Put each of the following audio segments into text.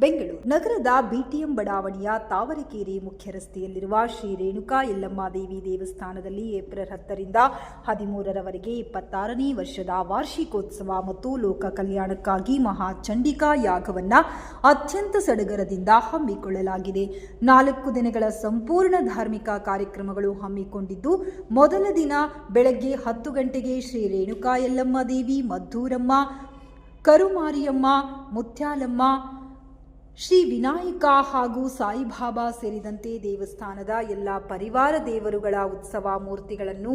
ಬೆಂಗಳೂರು ನಗರದ ಬಿಟಿಎಂ ಬಡಾವಣೆಯ ತಾವರೆಕೆರೆ ಮುಖ್ಯ ರಸ್ತೆಯಲ್ಲಿರುವ ಶ್ರೀ ರೇಣುಕಾ ಯಲ್ಲಮ್ಮ ದೇವಿ ದೇವಸ್ಥಾನದಲ್ಲಿ ಏಪ್ರಿಲ್ 10 ರಿಂದ 13ರವರೆಗೆ 26ನೇ ವರ್ಷದ ವಾರ್ಷಿಕೋತ್ಸವ ಮತ್ತು ಲೋಕ ಕಲ್ಯಾಣಕ್ಕಾಗಿ ಮಹಾ ಚಂಡಿಕಾ ಯಾಗವನ್ನು ಅತ್ಯಂತ ಸಡಗರದಿಂದ ಹಮ್ಮಿಕೊಳ್ಳಲಾಗಿದೆ. 4 ದಿನಗಳ ಸಂಪೂರ್ಣ ಧಾರ್ಮಿಕ ಕಾರ್ಯಕ್ರಮಗಳು ಹಮ್ಮಿಕೊಂಡಿದ್ದು, ಮೊದಲ ದಿನ ಬೆಳಗ್ಗೆ 10 ಗಂಟೆಗೆ ಶ್ರೀ ರೇಣುಕಾ ಯಲ್ಲಮ್ಮ ದೇವಿ, ಮದ್ದೂರಮ್ಮ, ಕರುಮಾರಿಯಮ್ಮ, ಮುತ್ಯಾಲಮ್ಮ, ಶ್ರೀ ವಿನಾಯಕ ಹಾಗೂ ಸಾಯಿಬಾಬಾ ಸೇರಿದಂತೆ ದೇವಸ್ಥಾನದ ಎಲ್ಲ ಪರಿವಾರ ದೇವರುಗಳ ಉತ್ಸವ ಮೂರ್ತಿಗಳನ್ನು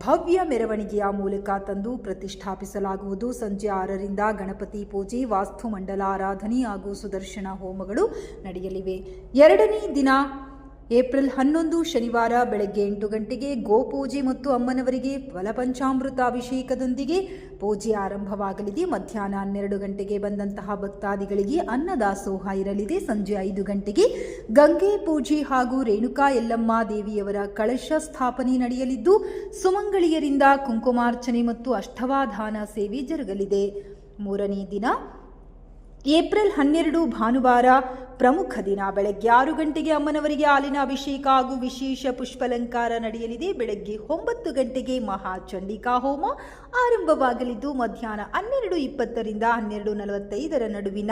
ಭವ್ಯ ಮೆರವಣಿಗೆಯ ಮೂಲಕ ತಂದು ಪ್ರತಿಷ್ಠಾಪಿಸಲಾಗುವುದು. ಸಂಜೆ 6ರಿಂದ ಗಣಪತಿ ಪೂಜೆ, ವಾಸ್ತು ಮಂಡಲ ಆರಾಧನೆ ಹಾಗೂ ಸುದರ್ಶನ ಹೋಮಗಳು ನಡೆಯಲಿವೆ. 2ನೇ ದಿನ ಏಪ್ರಿಲ್ 11 ಶನಿವಾರ ಬೆಳಗ್ಗೆ 8 ಗಂಟೆಗೆ ಗೋಪೂಜೆ ಮತ್ತು ಅಮ್ಮನವರಿಗೆ ಫಲಪಂಚಾಮೃತ ಅಭಿಷೇಕದೊಂದಿಗೆ ಪೂಜೆ ಆರಂಭವಾಗಲಿದೆ. ಮಧ್ಯಾಹ್ನ 12 ಗಂಟೆಗೆ ಬಂದಂತಹ ಭಕ್ತಾದಿಗಳಿಗೆ ಅನ್ನದಾಸೋಹ ಇರಲಿದೆ. ಸಂಜೆ 5 ಗಂಟೆಗೆ ಗಂಗೆ ಪೂಜೆ ಹಾಗೂ ರೇಣುಕಾ ಯಲ್ಲಮ್ಮ ದೇವಿಯವರ ಕಳಶ ಸ್ಥಾಪನೆ ನಡೆಯಲಿದ್ದು, ಸುಮಂಗಳಿಯರಿಂದ ಕುಂಕುಮಾರ್ಚನೆ ಮತ್ತು ಅಷ್ಟವಾಧಾನ ಸೇವೆ ಜರುಗಲಿದೆ. 3ನೇ ದಿನ ಏಪ್ರಿಲ್ 12 ಭಾನುವಾರ ಪ್ರಮುಖ ದಿನ. ಬೆಳಗ್ಗೆ 6 ಗಂಟೆಗೆ ಅಮ್ಮನವರಿಗೆ ಹಾಲಿನ ಅಭಿಷೇಕ ಹಾಗೂ ವಿಶೇಷ ಪುಷ್ಪಲಂಕಾರ ನಡೆಯಲಿದೆ. ಬೆಳಗ್ಗೆ 9 ಗಂಟೆಗೆ ಮಹಾ ಚಂಡಿಕಾ ಹೋಮ ಆರಂಭವಾಗಲಿದ್ದು, ಮಧ್ಯಾಹ್ನ 12:20 ರಿಂದ 12:45 ನಡುವಿನ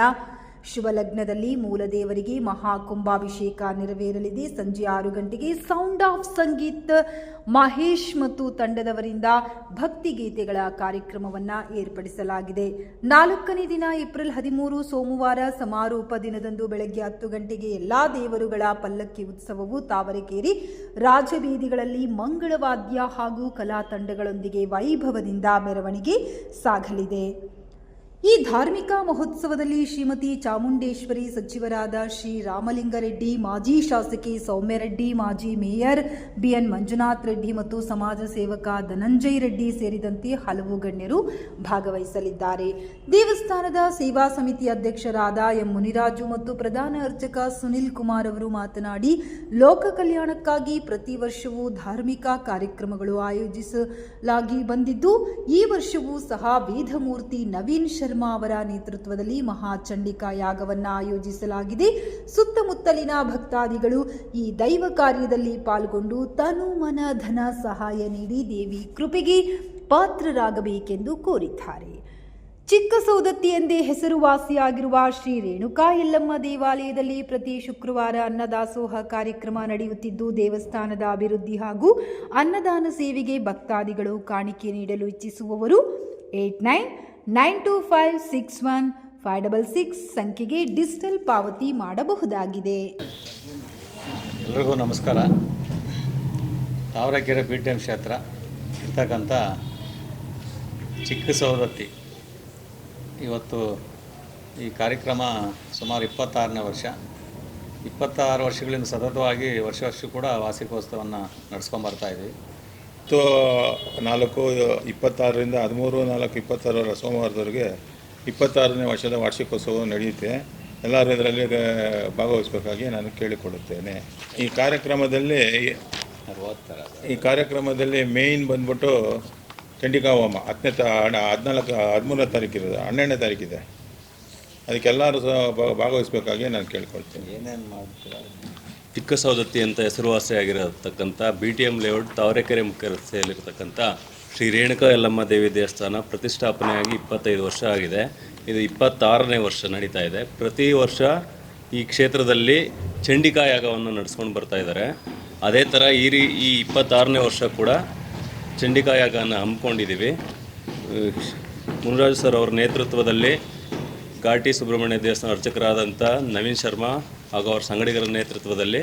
ಶುಭ ಲಗ್ನದಲ್ಲಿ ಮೂಲದೇವರಿಗೆ ಮಹಾ ಕುಂಭಾಭಿಷೇಕ ನೆರವೇರಲಿದೆ. ಸಂಜೆ 6 ಗಂಟೆಗೆ ಸೌಂಡ್ ಆಫ್ ಸಂಗೀತ್ ಮಹೇಶ್ ಮತ್ತು ತಂಡದವರಿಂದ ಭಕ್ತಿಗೀತೆಗಳ ಕಾರ್ಯಕ್ರಮವನ್ನು ಏರ್ಪಡಿಸಲಾಗಿದೆ. 4ನೇ ದಿನ ಏಪ್ರಿಲ್ 13 ಸೋಮವಾರ ಸಮಾರೋಪ ದಿನದಂದು ಬೆಳಗ್ಗೆ 10 ಗಂಟೆಗೆ ಎಲ್ಲಾ ದೇವರುಗಳ ಪಲ್ಲಕ್ಕಿ ಉತ್ಸವವು ತಾವರೆಕೆರೆ ರಾಜಬೀದಿಗಳಲ್ಲಿ ಮಂಗಳವಾದ್ಯ ಹಾಗೂ ಕಲಾ ತಂಡಗಳೊಂದಿಗೆ ವೈಭವದಿಂದ ಮೆರವಣಿಗೆ ಸಾಗಲಿದೆ. ಈ ಧಾರ್ಮಿಕ ಮಹೋತ್ಸವದಲ್ಲಿ ಶ್ರೀಮತಿ ಚಾಮುಂಡೇಶ್ವರಿ ಸಚಿವರಾದ ಶ್ರೀ ರಾಮಲಿಂಗಾರೆಡ್ಡಿ, ಮಾಜಿ ಶಾಸಕಿ ಸೌಮ್ಯರೆಡ್ಡಿ, ಮಾಜಿ ಮೇಯರ್ ಬಿಎನ್ ಮಂಜುನಾಥ್ ರೆಡ್ಡಿ ಮತ್ತು ಸಮಾಜ ಸೇವಕ ಧನಂಜಯ ರೆಡ್ಡಿ ಸೇರಿದಂತೆ ಹಲವು ಗಣ್ಯರು ಭಾಗವಹಿಸಲಿದ್ದಾರೆ. ದೇವಸ್ಥಾನದ ಸೇವಾ ಸಮಿತಿ ಅಧ್ಯಕ್ಷರಾದ ಎಂ ಮುನಿರಾಜು ಮತ್ತು ಪ್ರಧಾನ ಅರ್ಚಕ ಸುನಿಲ್ ಕುಮಾರ್ ಅವರು ಮಾತನಾಡಿ, ಲೋಕ ಕಲ್ಯಾಣಕ್ಕಾಗಿ ಪ್ರತಿ ವರ್ಷವೂ ಧಾರ್ಮಿಕ ಕಾರ್ಯಕ್ರಮಗಳು ಆಯೋಜಿಸಲಾಗಿ ಬಂದಿದ್ದು, ಈ ವರ್ಷವೂ ಸಹ ವೇದಮೂರ್ತಿ ನವೀನ್ ಶರ್ಮಾ ಅವರ ನೇತೃತ್ವದಲ್ಲಿ ಮಹಾ ಚಂಡಿಕಾ ಯಾಗವನ್ನು ಆಯೋಜಿಸಲಾಗಿದೆ. ಸುತ್ತಮುತ್ತಲಿನ ಭಕ್ತಾದಿಗಳು ಈ ದೈವ ಕಾರ್ಯದಲ್ಲಿ ಪಾಲ್ಗೊಂಡು ತನು ಮನ ಧನ ಸಹಾಯ ನೀಡಿ ದೇವಿ ಕೃಪೆಗೆ ಪಾತ್ರರಾಗಬೇಕೆಂದು ಕೋರಿದ್ದಾರೆ. ಚಿಕ್ಕ ಸೌದತ್ತಿ ಎಂದೇ ಹೆಸರುವಾಸಿಯಾಗಿರುವ ಶ್ರೀ ರೇಣುಕಾ ಯಲ್ಲಮ್ಮ ದೇವಾಲಯದಲ್ಲಿ ಪ್ರತಿ ಶುಕ್ರವಾರ ಅನ್ನದಾಸೋಹ ಕಾರ್ಯಕ್ರಮ ನಡೆಯುತ್ತಿದ್ದು, ದೇವಸ್ಥಾನದ ಅಭಿವೃದ್ಧಿ ಹಾಗೂ ಅನ್ನದಾನ ಸೇವೆಗೆ ಭಕ್ತಾದಿಗಳು ಕಾಣಿಕೆ ನೀಡಲು ಇಚ್ಛಿಸುವವರು 8992561566 ಸಂಖ್ಯೆಗೆ ಡಿಜಿಟಲ್ ಪಾವತಿ ಮಾಡಬಹುದಾಗಿದೆ. ಎಲ್ಲರಿಗೂ ನಮಸ್ಕಾರ. ತಾವರೆಕೆರೆ ಬಿಟಿಎಂ ಕ್ಷೇತ್ರ ಇರ್ತಕ್ಕಂಥ ಚಿಕ್ಕ ಸೌದತ್ತಿ ಇವತ್ತು ಈ ಕಾರ್ಯಕ್ರಮ ಸುಮಾರು 26ನೇ ವರ್ಷ. 26 ವರ್ಷಗಳಿಂದ ಸತತವಾಗಿ ವರ್ಷ ಕೂಡ ವಾರ್ಷಿಕೋತ್ಸವವನ್ನು ನಡೆಸ್ಕೊಂಬರ್ತಾಯಿದ್ವಿ. 4/4/26ರಿಂದ 13/4/26 ಸೋಮವಾರದವರೆಗೆ 26ನೇ ವರ್ಷದ ವಾರ್ಷಿಕೋತ್ಸವ ನಡೆಯುತ್ತೆ. ಎಲ್ಲರೂ ಇದರಲ್ಲಿ ಭಾಗವಹಿಸಬೇಕಾಗಿ ನಾನು ಕೇಳಿಕೊಳ್ಳುತ್ತೇನೆ. ಈ ಕಾರ್ಯಕ್ರಮದಲ್ಲಿ ಮೇಯ್ನ್ ಬಂದ್ಬಿಟ್ಟು ಚಂಡಿಕಾ ಹೋಮ 13ನೇ ತಾರೀಕಿರೋದು, 12ನೇ ತಾರೀಕಿದೆ. ಅದಕ್ಕೆಲ್ಲರೂ ಸಹ ಭಾಗವಹಿಸಬೇಕಾಗಿ ನಾನು ಕೇಳ್ಕೊಳ್ತೇನೆ. ಏನೇನು ಮಾಡ್ತೀರಾ? ಚಿಕ್ಕ ಸೌದತ್ತಿ ಅಂತ ಹೆಸರುವಾಸಿಯಾಗಿರತಕ್ಕಂಥ BTM ಲೇಔಟ್ ತಾವರೆಕೆರೆ ಮುಖ್ಯ ರಸ್ತೆಯಲ್ಲಿರತಕ್ಕಂಥ ಶ್ರೀ ರೇಣುಕಾ ಯಲ್ಲಮ್ಮ ದೇವಿ ದೇವಸ್ಥಾನ ಪ್ರತಿಷ್ಠಾಪನೆಯಾಗಿ 25 ವರ್ಷ ಆಗಿದೆ. ಇದು 26ನೇ ವರ್ಷ ನಡೀತಾ ಇದೆ. ಪ್ರತಿ ವರ್ಷ ಈ ಕ್ಷೇತ್ರದಲ್ಲಿ ಚಂಡಿಕಾ ಯಾಗವನ್ನು ನಡೆಸ್ಕೊಂಡು ಬರ್ತಾ ಇದ್ದಾರೆ. ಅದೇ ಥರ ಈ 26ನೇ ವರ್ಷ ಕೂಡ ಚಂಡಿಕಾ ಯಾಗವನ್ನು ಹಮ್ಮಿಕೊಂಡಿದ್ದೀವಿ. ಮುನಿರಾಜು ಸರ್ ಅವರ ನೇತೃತ್ವದಲ್ಲಿ ಘಾಟಿ ಸುಬ್ರಹ್ಮಣ್ಯ ದೇವಸ್ಥಾನ ಅರ್ಚಕರಾದಂಥ ನವೀನ್ ಶರ್ಮಾ ಹಾಗೂ ಅವರ ಸಂಗಡಿಗರ ನೇತೃತ್ವದಲ್ಲಿ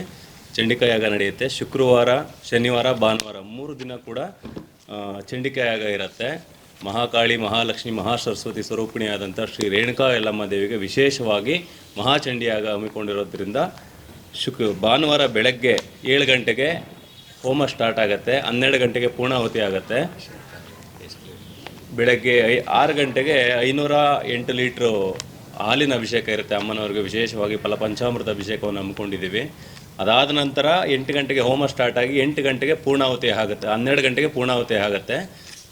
ಚಂಡಿಕಾ ಯಾಗ ನಡೆಯುತ್ತೆ. ಶುಕ್ರವಾರ, ಶನಿವಾರ, ಭಾನುವಾರ 3 ದಿನ ಕೂಡ ಚಂಡಿಕಾ ಯಾಗ ಇರುತ್ತೆ. ಮಹಾಕಾಳಿ, ಮಹಾಲಕ್ಷ್ಮಿ, ಮಹಾಸರಸ್ವತಿ ಸ್ವರೂಪಿಣಿಯಾದಂಥ ಶ್ರೀ ರೇಣುಕಾ ಯಲ್ಲಮ್ಮ ದೇವಿಗೆ ವಿಶೇಷವಾಗಿ ಮಹಾಚಂಡಿ ಯಾಗ ಹಮ್ಮಿಕೊಂಡಿರೋದ್ರಿಂದ ಭಾನುವಾರ ಬೆಳಗ್ಗೆ 7 ಗಂಟೆಗೆ ಹೋಮ ಸ್ಟಾರ್ಟ್ ಆಗುತ್ತೆ. 12 ಗಂಟೆಗೆ ಪೂರ್ಣಾಹುತಿ ಆಗುತ್ತೆ. ಬೆಳಗ್ಗೆ 6 ಗಂಟೆಗೆ 508 ಲೀಟ್ರು ಹಾಲಿನ ಅಭಿಷೇಕ ಇರುತ್ತೆ. ಅಮ್ಮನವ್ರಿಗೆ ವಿಶೇಷವಾಗಿ ಫಲಪಂಚಾಮೃತ ಅಭಿಷೇಕವನ್ನು ಹಮ್ಮಿಕೊಂಡಿದ್ದೀವಿ. ಅದಾದ ನಂತರ 8 ಗಂಟೆಗೆ ಹೋಮ ಸ್ಟಾರ್ಟ್ ಆಗಿ 8 ಗಂಟೆಗೆ ಪೂರ್ಣಾಹುತಿ ಆಗುತ್ತೆ. 12 ಗಂಟೆಗೆ ಪೂರ್ಣಾಹುತಿ ಆಗುತ್ತೆ.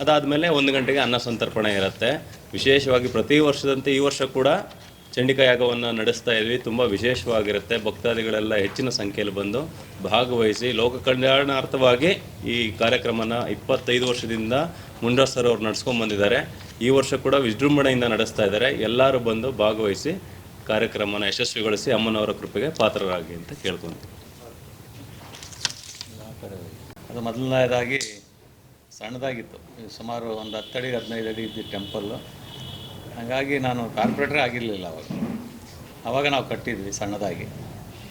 ಅದಾದಮೇಲೆ 1 ಗಂಟೆಗೆ ಅನ್ನ ಸಂತರ್ಪಣೆ ಇರುತ್ತೆ. ವಿಶೇಷವಾಗಿ ಪ್ರತಿ ವರ್ಷದಂತೆ ಈ ವರ್ಷ ಕೂಡ ಚಂಡಿಕಾ ಯಾಗವನ್ನು ನಡೆಸ್ತಾ ಇದ್ವಿ. ತುಂಬ ವಿಶೇಷವಾಗಿರುತ್ತೆ. ಭಕ್ತಾದಿಗಳೆಲ್ಲ ಹೆಚ್ಚಿನ ಸಂಖ್ಯೆಯಲ್ಲಿ ಬಂದು ಭಾಗವಹಿಸಿ ಲೋಕ ಕಲ್ಯಾಣಾರ್ಥವಾಗಿ ಈ ಕಾರ್ಯಕ್ರಮನ 25 ವರ್ಷದಿಂದ ಮುಂಡಾಸ್ ಸರ್ ಅವರು ನಡೆಸ್ಕೊಂಡು ಬಂದಿದ್ದಾರೆ. ಈ ವರ್ಷ ಕೂಡ ವಿಜೃಂಭಣೆಯಿಂದ ನಡೆಸ್ತಾ ಇದ್ದಾರೆ. ಎಲ್ಲರೂ ಬಂದು ಭಾಗವಹಿಸಿ ಕಾರ್ಯಕ್ರಮನ ಯಶಸ್ವಿಗೊಳಿಸಿ ಅಮ್ಮನವರ ಕೃಪೆಗೆ ಪಾತ್ರರಾಗಿ ಅಂತ ಕೇಳ್ಕೊತೀವಿ. ಅದು ಮೊದಲನೇದಾಗಿ ಸಣ್ಣದಾಗಿತ್ತು, ಸುಮಾರು ಒಂದು 10 ಅಡಿ 15 ಅಡಿ ಇದ್ದ ಟೆಂಪಲ್ಲು. ಹಾಗಾಗಿ ನಾನು ಕಾರ್ಪೊರೇಟ್ರೇ ಆಗಿರಲಿಲ್ಲ ಆವಾಗ ನಾವು ಕಟ್ಟಿದ್ವಿ ಸಣ್ಣದಾಗಿ.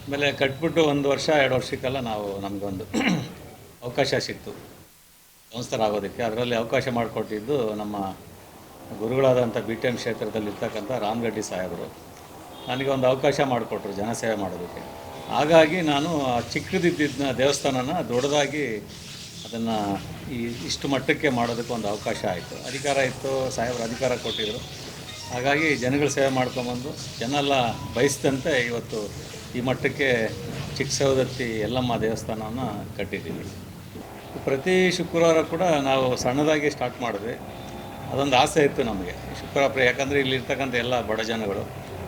ಆಮೇಲೆ ಕಟ್ಬಿಟ್ಟು 1 ವರ್ಷ 2 ವರ್ಷಕ್ಕೆಲ್ಲ ನಮಗೊಂದು ಅವಕಾಶ ಸಿಕ್ತು ಸಂಸ್ಥರಾಗೋದಕ್ಕೆ. ಅದರಲ್ಲಿ ಅವಕಾಶ ಮಾಡಿಕೊಟ್ಟಿದ್ದು ನಮ್ಮ ಗುರುಗಳಾದಂಥ BTM ಕ್ಷೇತ್ರದಲ್ಲಿರ್ತಕ್ಕಂಥ ರಾಮರೆಡ್ಡಿ ಸಾಹೇಬರು ನನಗೆ ಒಂದು ಅವಕಾಶ ಮಾಡಿಕೊಟ್ರು ಜನಸೇವೆ ಮಾಡೋದಕ್ಕೆ. ಹಾಗಾಗಿ ನಾನು ಚಿಕ್ಕದಿದ್ದ ದೇವಸ್ಥಾನನ ದೊಡ್ಡದಾಗಿ ಅದನ್ನು ಇಷ್ಟು ಮಟ್ಟಕ್ಕೆ ಮಾಡೋದಕ್ಕೆ ಒಂದು ಅವಕಾಶ ಆಯಿತು. ಅಧಿಕಾರ ಇತ್ತು, ಸಾಹೇಬರು ಅಧಿಕಾರ ಕೊಟ್ಟಿದ್ದರು. ಹಾಗಾಗಿ ಜನಗಳ ಸೇವೆ ಮಾಡ್ಕೊಂಬಂದು ಜನೆಲ್ಲ ಬಯಸಿದಂತೆ ಇವತ್ತು ಈ ಮಟ್ಟಕ್ಕೆ ಚಿಕ್ಕ ಸವದತ್ತಿ ಯಲ್ಲಮ್ಮ ದೇವಸ್ಥಾನವನ್ನು ಕಟ್ಟಿದ್ದೀವಿ. ಪ್ರತಿ ಶುಕ್ರವಾರ ಕೂಡ ನಾವು ಸಣ್ಣದಾಗಿ ಸ್ಟಾರ್ಟ್ ಮಾಡಿದ್ವಿ. ಅದೊಂದು ಆಸೆ ಇತ್ತು ನಮಗೆ ಶುಕ್ರವಾರ, ಯಾಕಂದರೆ ಇಲ್ಲಿರ್ತಕ್ಕಂಥ ಎಲ್ಲ ಬಡ ಜನಗಳು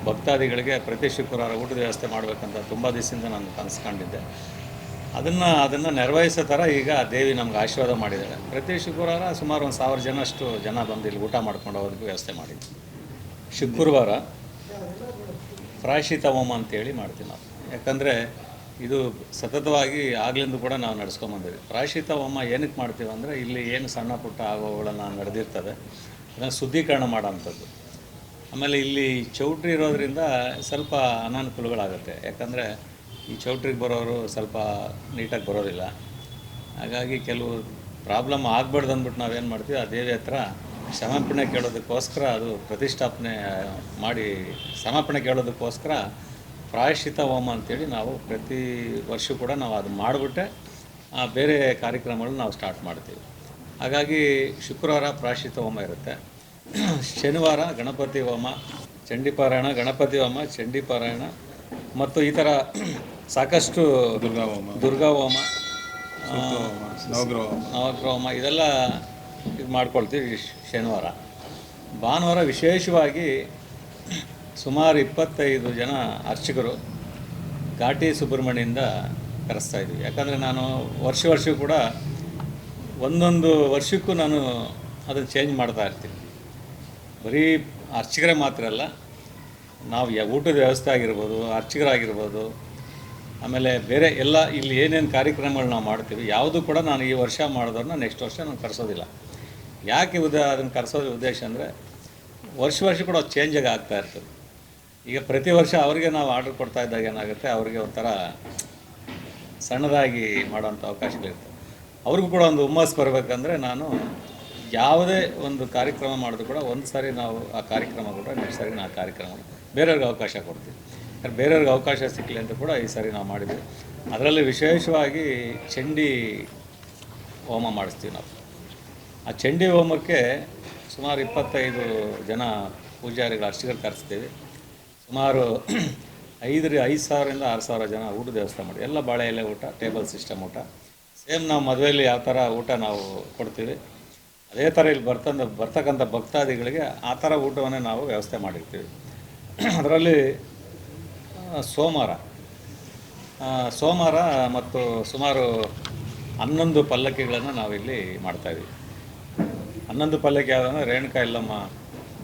ಭಕ್ತಾದಿಗಳಿಗೆ ಪ್ರತಿ ಶುಕ್ರವಾರ ಊಟದ ವ್ಯವಸ್ಥೆ ಮಾಡಬೇಕಂತ ತುಂಬ ದಿವಸದಿಂದ ನಾನು ಕನಸ್ಕೊಂಡಿದ್ದೆ. ಅದನ್ನು ನೆರವೇರಿಸೋ ಥರ ಈಗ ದೇವಿ ನಮ್ಗೆ ಆಶೀರ್ವಾದ ಮಾಡಿದ್ದಾರೆ. ಪ್ರತಿ ಶುಕ್ರವಾರ ಸುಮಾರು 1000 ಜನ ಬಂದು ಇಲ್ಲಿ ಊಟ ಮಾಡ್ಕೊಂಡು ಹೋಗೋದಕ್ಕೆ ವ್ಯವಸ್ಥೆ ಮಾಡಿದ್ವಿ. ಶುಕ್ರವಾರ ಪ್ರಾಯಶ್ಚಿತ್ತ ಹೋಮ ಅಂತೇಳಿ ಮಾಡ್ತೀವಿ ನಾವು. ಯಾಕಂದರೆ ಇದು ಸತತವಾಗಿ ಆಗ್ಲಿಂದ ಕೂಡ ನಾವು ನಡೆಸ್ಕೊಂಬಂದಿವಿ. ಪ್ರಾಯಶ್ಚಿತ್ತ ಹೋಮ ಏನಕ್ಕೆ ಮಾಡ್ತೀವಿ ಅಂದರೆ ಇಲ್ಲಿ ಏನು ಸಣ್ಣ ಪುಟ್ಟ ಆಗೋಗಳನ್ನು ನಡೆದಿರ್ತದೆ ಅದನ್ನು ಶುದ್ಧೀಕರಣ ಮಾಡೋವಂಥದ್ದು. ಆಮೇಲೆ ಇಲ್ಲಿ ಚೌಟ್ರಿ ಇರೋದರಿಂದ ಸ್ವಲ್ಪ ಅನಾನುಕೂಲಗಳಾಗುತ್ತೆ. ಯಾಕಂದರೆ ಈ ಚೌಟ್ರಿಗೆ ಬರೋರು ಸ್ವಲ್ಪ ನೀಟಾಗಿ ಬರೋದಿಲ್ಲ. ಹಾಗಾಗಿ ಕೆಲವು ಪ್ರಾಬ್ಲಮ್ ಆಗಬಾರ್ದು ಅಂದ್ಬಿಟ್ಟು ನಾವೇನು ಮಾಡ್ತೀವಿ, ಆ ದೇವಿ ಹತ್ರ ಕ್ಷಮಾಪಣೆ ಕೇಳೋದಕ್ಕೋಸ್ಕರ ಅದು ಪ್ರತಿಷ್ಠಾಪನೆ ಮಾಡಿ ಕ್ಷಮಾಪಣೆ ಕೇಳೋದಕ್ಕೋಸ್ಕರ ಪ್ರಾಯಶ್ಚಿತ್ತ ಹೋಮ ಅಂತೇಳಿ ನಾವು ಪ್ರತಿ ವರ್ಷ ಕೂಡ ನಾವು ಅದು ಮಾಡಿಬಿಟ್ಟೆ ಬೇರೆ ಕಾರ್ಯಕ್ರಮಗಳನ್ನ ನಾವು ಸ್ಟಾರ್ಟ್ ಮಾಡ್ತೀವಿ. ಹಾಗಾಗಿ ಶುಕ್ರವಾರ ಪ್ರಾಯಶ್ಚಿತ್ತ ಹೋಮ ಇರುತ್ತೆ. ಶನಿವಾರ ಗಣಪತಿ ಹೋಮ, ಚಂಡಿಪಾರಾಯಣ, ಗಣಪತಿ ಹೋಮ, ಚಂಡಿಪಾರಾಯಣ ಮತ್ತು ಈ ಥರ ಸಾಕಷ್ಟು ದುರ್ಗಾ ಹೋಮ, ನವಗ್ರಹ ಹೋಮ ಇದೆಲ್ಲ ಇದು ಮಾಡ್ಕೊಳ್ತೀವಿ ಶನಿವಾರ. ಭಾನುವಾರ ವಿಶೇಷವಾಗಿ ಸುಮಾರು 25 ಜನ ಅರ್ಚಕರು ಘಾಟಿ ಸುಬ್ರಹ್ಮಣ್ಯದಿಂದ ಕರೆಸ್ತಾಯಿದ್ವಿ. ಯಾಕಂದರೆ ನಾನು ವರ್ಷಕ್ಕೂ ಕೂಡ ಒಂದೊಂದು ವರ್ಷಕ್ಕೂ ನಾನು ಅದನ್ನು ಚೇಂಜ್ ಮಾಡ್ತಾ ಇರ್ತೀನಿ. ಬರೀ ಅರ್ಚಕರೇ ಮಾತ್ರ ಅಲ್ಲ, ನಾವು ಊಟದ ವ್ಯವಸ್ಥೆ ಆಗಿರ್ಬೋದು, ಅರ್ಚಕರಾಗಿರ್ಬೋದು, ಆಮೇಲೆ ಬೇರೆ ಎಲ್ಲ ಇಲ್ಲಿ ಏನೇನು ಕಾರ್ಯಕ್ರಮಗಳು ನಾವು ಮಾಡ್ತೀವಿ ಯಾವುದು ಕೂಡ ನಾನು ಈ ವರ್ಷ ಮಾಡಿದವ್ರನ್ನ ನೆಕ್ಸ್ಟ್ ವರ್ಷ ನಾನು ಕರೆಸೋದಿಲ್ಲ. ಯಾಕೆ ಅದನ್ನು ಕರೆಸೋದ್ರ ಉದ್ದೇಶ ಅಂದರೆ ವರ್ಷ ಕೂಡ ಚೇಂಜಾಗಿ ಆಗ್ತಾ ಇರ್ತದೆ. ಈಗ ಪ್ರತಿ ವರ್ಷ ಅವರಿಗೆ ನಾವು ಆರ್ಡ್ರ್ ಕೊಡ್ತಾ ಇದ್ದಾಗ ಏನಾಗುತ್ತೆ, ಅವರಿಗೆ ಒಂಥರ ಸಣ್ಣದಾಗಿ ಮಾಡೋಂಥ ಅವಕಾಶಗಳಿರ್ತವೆ. ಅವ್ರಿಗೂ ಕೂಡ ಒಂದು ಹುಮ್ಮಸ್ಸು ಬರಬೇಕಂದ್ರೆ ನಾನು ಯಾವುದೇ ಒಂದು ಕಾರ್ಯಕ್ರಮ ಮಾಡಿದ್ರು ಕೂಡ ಒಂದು ಸಾರಿ ನಾವು ಆ ಕಾರ್ಯಕ್ರಮ ಕೂಡ ನೆಕ್ಸ್ಟ್ ಸಾರಿ ನಾವು ಆ ಕಾರ್ಯಕ್ರಮ ಬೇರೆಯವ್ರಿಗೆ ಅವಕಾಶ ಕೊಡ್ತೀವಿ. ಯಾಕಂದ್ರೆ ಬೇರೆಯವ್ರಿಗೆ ಅವಕಾಶ ಸಿಕ್ಕಲಿ ಅಂತ ಕೂಡ ಈ ಸಾರಿ ನಾವು ಮಾಡಿದ್ವಿ. ಅದರಲ್ಲಿ ವಿಶೇಷವಾಗಿ ಚಂಡಿ ಹೋಮ ಮಾಡಿಸ್ತೀವಿ ನಾವು. ಆ ಚಂಡಿ ಹೋಮಕ್ಕೆ ಸುಮಾರು 25 ಜನ ಪೂಜಾರಿಗಳು ಅರ್ಚಕರು ಕರೆಸ್ತೀವಿ. ಸುಮಾರು 5,000ರಿಂದ 6,000 ಜನ ಊಟದ ವ್ಯವಸ್ಥೆ ಮಾಡಿ, ಎಲ್ಲ ಬಾಳೆ ಎಲೆ ಊಟ, ಟೇಬಲ್ ಸಿಸ್ಟಮ್ ಊಟ, ಸೇಮ್ ನಾವು ಮದುವೆಯಲ್ಲಿ ಯಾವ ಥರ ಊಟ ನಾವು ಕೊಡ್ತೀವಿ ಅದೇ ಥರ ಇಲ್ಲಿ ಬರ್ತಕ್ಕಂಥ ಭಕ್ತಾದಿಗಳಿಗೆ ಆ ಥರ ಊಟವನ್ನೇ ನಾವು ವ್ಯವಸ್ಥೆ ಮಾಡಿರ್ತೀವಿ. ಅದರಲ್ಲಿ ಸೋಮವಾರ ಮತ್ತು ಸುಮಾರು 11 ಪಲ್ಲಕ್ಕಿಗಳನ್ನು ನಾವಿಲ್ಲಿ ಮಾಡ್ತಾಯಿದ್ದೀವಿ. 11 ಪಲ್ಲಕ್ಕಿ ಯಾವುದಂದ್ರೆ ರೇಣುಕಾ ಯಲ್ಲಮ್ಮ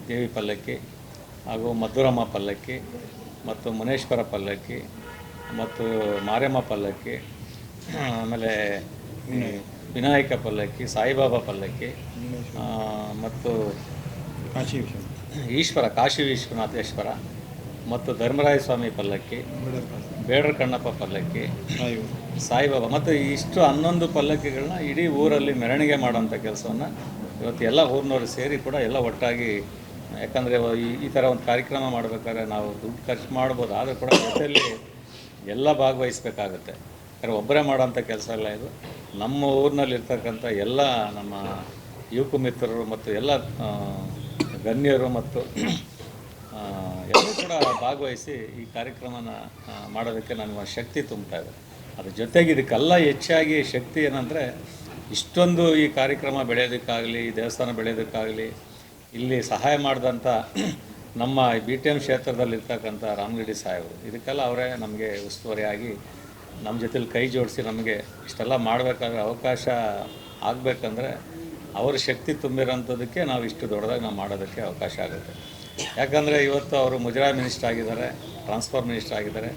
ದೇವಿ ಪಲ್ಲಕ್ಕಿ ಹಾಗೂ ಮಧುರಮ್ಮ ಪಲ್ಲಕ್ಕಿ ಮತ್ತು ಮುನೇಶ್ವರ ಪಲ್ಲಕ್ಕಿ ಮತ್ತು ಮಾರಮ್ಮ ಪಲ್ಲಕ್ಕಿ, ಆಮೇಲೆ ವಿನಾಯಕ ಪಲ್ಲಕ್ಕಿ, ಸಾಯಿಬಾಬಾ ಪಲ್ಲಕ್ಕಿ ಮತ್ತು ಕಾಶಿ ವಿಶ್ವನಾಥೇಶ್ವರ ಮತ್ತು ಧರ್ಮರಾಯ ಸ್ವಾಮಿ ಪಲ್ಲಕ್ಕಿ, ಬೇಡರ ಕಣ್ಣಪ್ಪ ಪಲ್ಲಕ್ಕಿ, ಸಾಯಿಬಾಬಾ ಮತ್ತು ಇಷ್ಟು 11 ಪಲ್ಲಕ್ಕಿಗಳನ್ನ ಇಡೀ ಊರಲ್ಲಿ ಮೆರವಣಿಗೆ ಮಾಡೋಂಥ ಕೆಲಸವನ್ನು ಇವತ್ತು ಎಲ್ಲ ಊರಿನವರು ಸೇರಿ ಕೂಡ ಎಲ್ಲ ಒಟ್ಟಾಗಿ, ಯಾಕಂದರೆ ಈ ಥರ ಒಂದು ಕಾರ್ಯಕ್ರಮ ಮಾಡಬೇಕಾದ್ರೆ ನಾವು ದುಡ್ಡು ಖರ್ಚು ಮಾಡ್ಬೋದು, ಆದರೂ ಕೂಡ ಜೊತೆಯಲ್ಲಿ ಎಲ್ಲ ಭಾಗವಹಿಸಬೇಕಾಗುತ್ತೆ. ಯಾಕಂದರೆ ಒಬ್ಬರೇ ಮಾಡೋಂಥ ಕೆಲಸ ಎಲ್ಲ ಇದು. ನಮ್ಮ ಊರಿನಲ್ಲಿರ್ತಕ್ಕಂಥ ಎಲ್ಲ ನಮ್ಮ ಯುವಕ ಮಿತ್ರರು ಮತ್ತು ಎಲ್ಲ ಗಣ್ಯರು ಮತ್ತು ಎಲ್ಲರೂ ಕೂಡ ಭಾಗವಹಿಸಿ ಈ ಕಾರ್ಯಕ್ರಮನ ಮಾಡೋದಕ್ಕೆ ನನಗೆ ಶಕ್ತಿ ತುಂಬ್ತಾ ಇದೆ. ಅದ್ರ ಜೊತೆಗೆ ಇದಕ್ಕೆಲ್ಲ ಹೆಚ್ಚಾಗಿ ಶಕ್ತಿ ಏನಂದರೆ ಇಷ್ಟೊಂದು ಈ ಕಾರ್ಯಕ್ರಮ ಬೆಳೆಯೋದಕ್ಕಾಗಲಿ, ಈ ದೇವಸ್ಥಾನ ಬೆಳೆಯೋದಕ್ಕಾಗಲಿ ಇಲ್ಲಿ ಸಹಾಯ ಮಾಡಿದಂಥ ನಮ್ಮ ಬಿ ಟಿ ಎಮ್ ಕ್ಷೇತ್ರದಲ್ಲಿರ್ತಕ್ಕಂಥ ರಾಮಗಿರಿ ಸಾಹೇಬರು ಇದಕ್ಕೆಲ್ಲ ಅವರೇ ನಮಗೆ ಉಸ್ತುವಾರಿಯಾಗಿ ನಮ್ಮ ಜೊತೆಲಿ ಕೈ ಜೋಡಿಸಿ ನಮಗೆ ಇಷ್ಟೆಲ್ಲ ಮಾಡಬೇಕಾದ್ರೆ ಅವಕಾಶ ಆಗಬೇಕಂದ್ರೆ ಅವರ ಶಕ್ತಿ ತುಂಬಿರೋಂಥದ್ದಕ್ಕೆ ನಾವು ಇಷ್ಟು ದೊಡ್ಡದಾಗಿ ನಾವು ಮಾಡೋದಕ್ಕೆ ಅವಕಾಶ ಆಗುತ್ತೆ. ಯಾಕಂದರೆ ಇವತ್ತು ಅವರು ಮುಜರಾಯಿ ಮಿನಿಸ್ಟರ್ ಆಗಿದ್ದಾರೆ, ಟ್ರಾನ್ಸ್ಫರ್ ಮಿನಿಸ್ಟರ್ ಆಗಿದ್ದಾರೆ.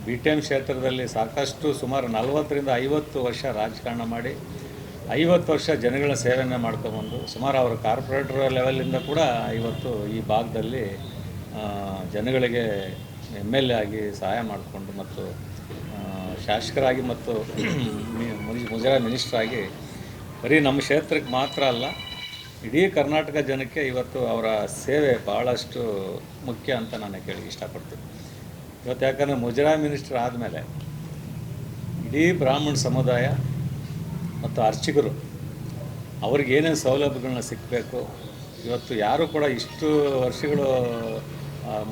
ಬಿ ಟಿ ಎಮ್ ಕ್ಷೇತ್ರದಲ್ಲಿ ಸಾಕಷ್ಟು ಸುಮಾರು 40ರಿಂದ 50 ವರ್ಷ ರಾಜಕಾರಣ ಮಾಡಿ 50 ವರ್ಷ ಜನಗಳ ಸೇವೆಯನ್ನು ಮಾಡ್ಕೊಂಬಂದು ಸುಮಾರು ಅವರು ಕಾರ್ಪೊರೇಟರ್ ಲೆವೆಲಿಂದ ಕೂಡ ಇವತ್ತು ಈ ಭಾಗದಲ್ಲಿ ಜನಗಳಿಗೆ MLA ಆಗಿ ಸಹಾಯ ಮಾಡಿಕೊಂಡು ಮತ್ತು ಶಾಸಕರಾಗಿ ಮತ್ತು ಮುಜರಾಯಿ ಮಿನಿಸ್ಟರ್ ಆಗಿ ಬರೀ ನಮ್ಮ ಕ್ಷೇತ್ರಕ್ಕೆ ಮಾತ್ರ ಅಲ್ಲ ಇಡೀ ಕರ್ನಾಟಕ ಜನಕ್ಕೆ ಇವತ್ತು ಅವರ ಸೇವೆ ಭಾಳಷ್ಟು ಮುಖ್ಯ ಅಂತ ನಾನು ಕೇಳಿ ಇಷ್ಟಪಡ್ತೀನಿ. ಇವತ್ತು ಯಾಕಂದರೆ ಮುಜರಾಯಿ ಮಿನಿಸ್ಟರ್ ಆದಮೇಲೆ ಇಡೀ ಬ್ರಾಹ್ಮಣ ಸಮುದಾಯ ಮತ್ತು ಅರ್ಚಕರು ಅವ್ರಿಗೆ ಏನೇನು ಸೌಲಭ್ಯಗಳನ್ನ ಸಿಕ್ಕಬೇಕು, ಇವತ್ತು ಯಾರು ಕೂಡ ಇಷ್ಟು ವರ್ಷಗಳು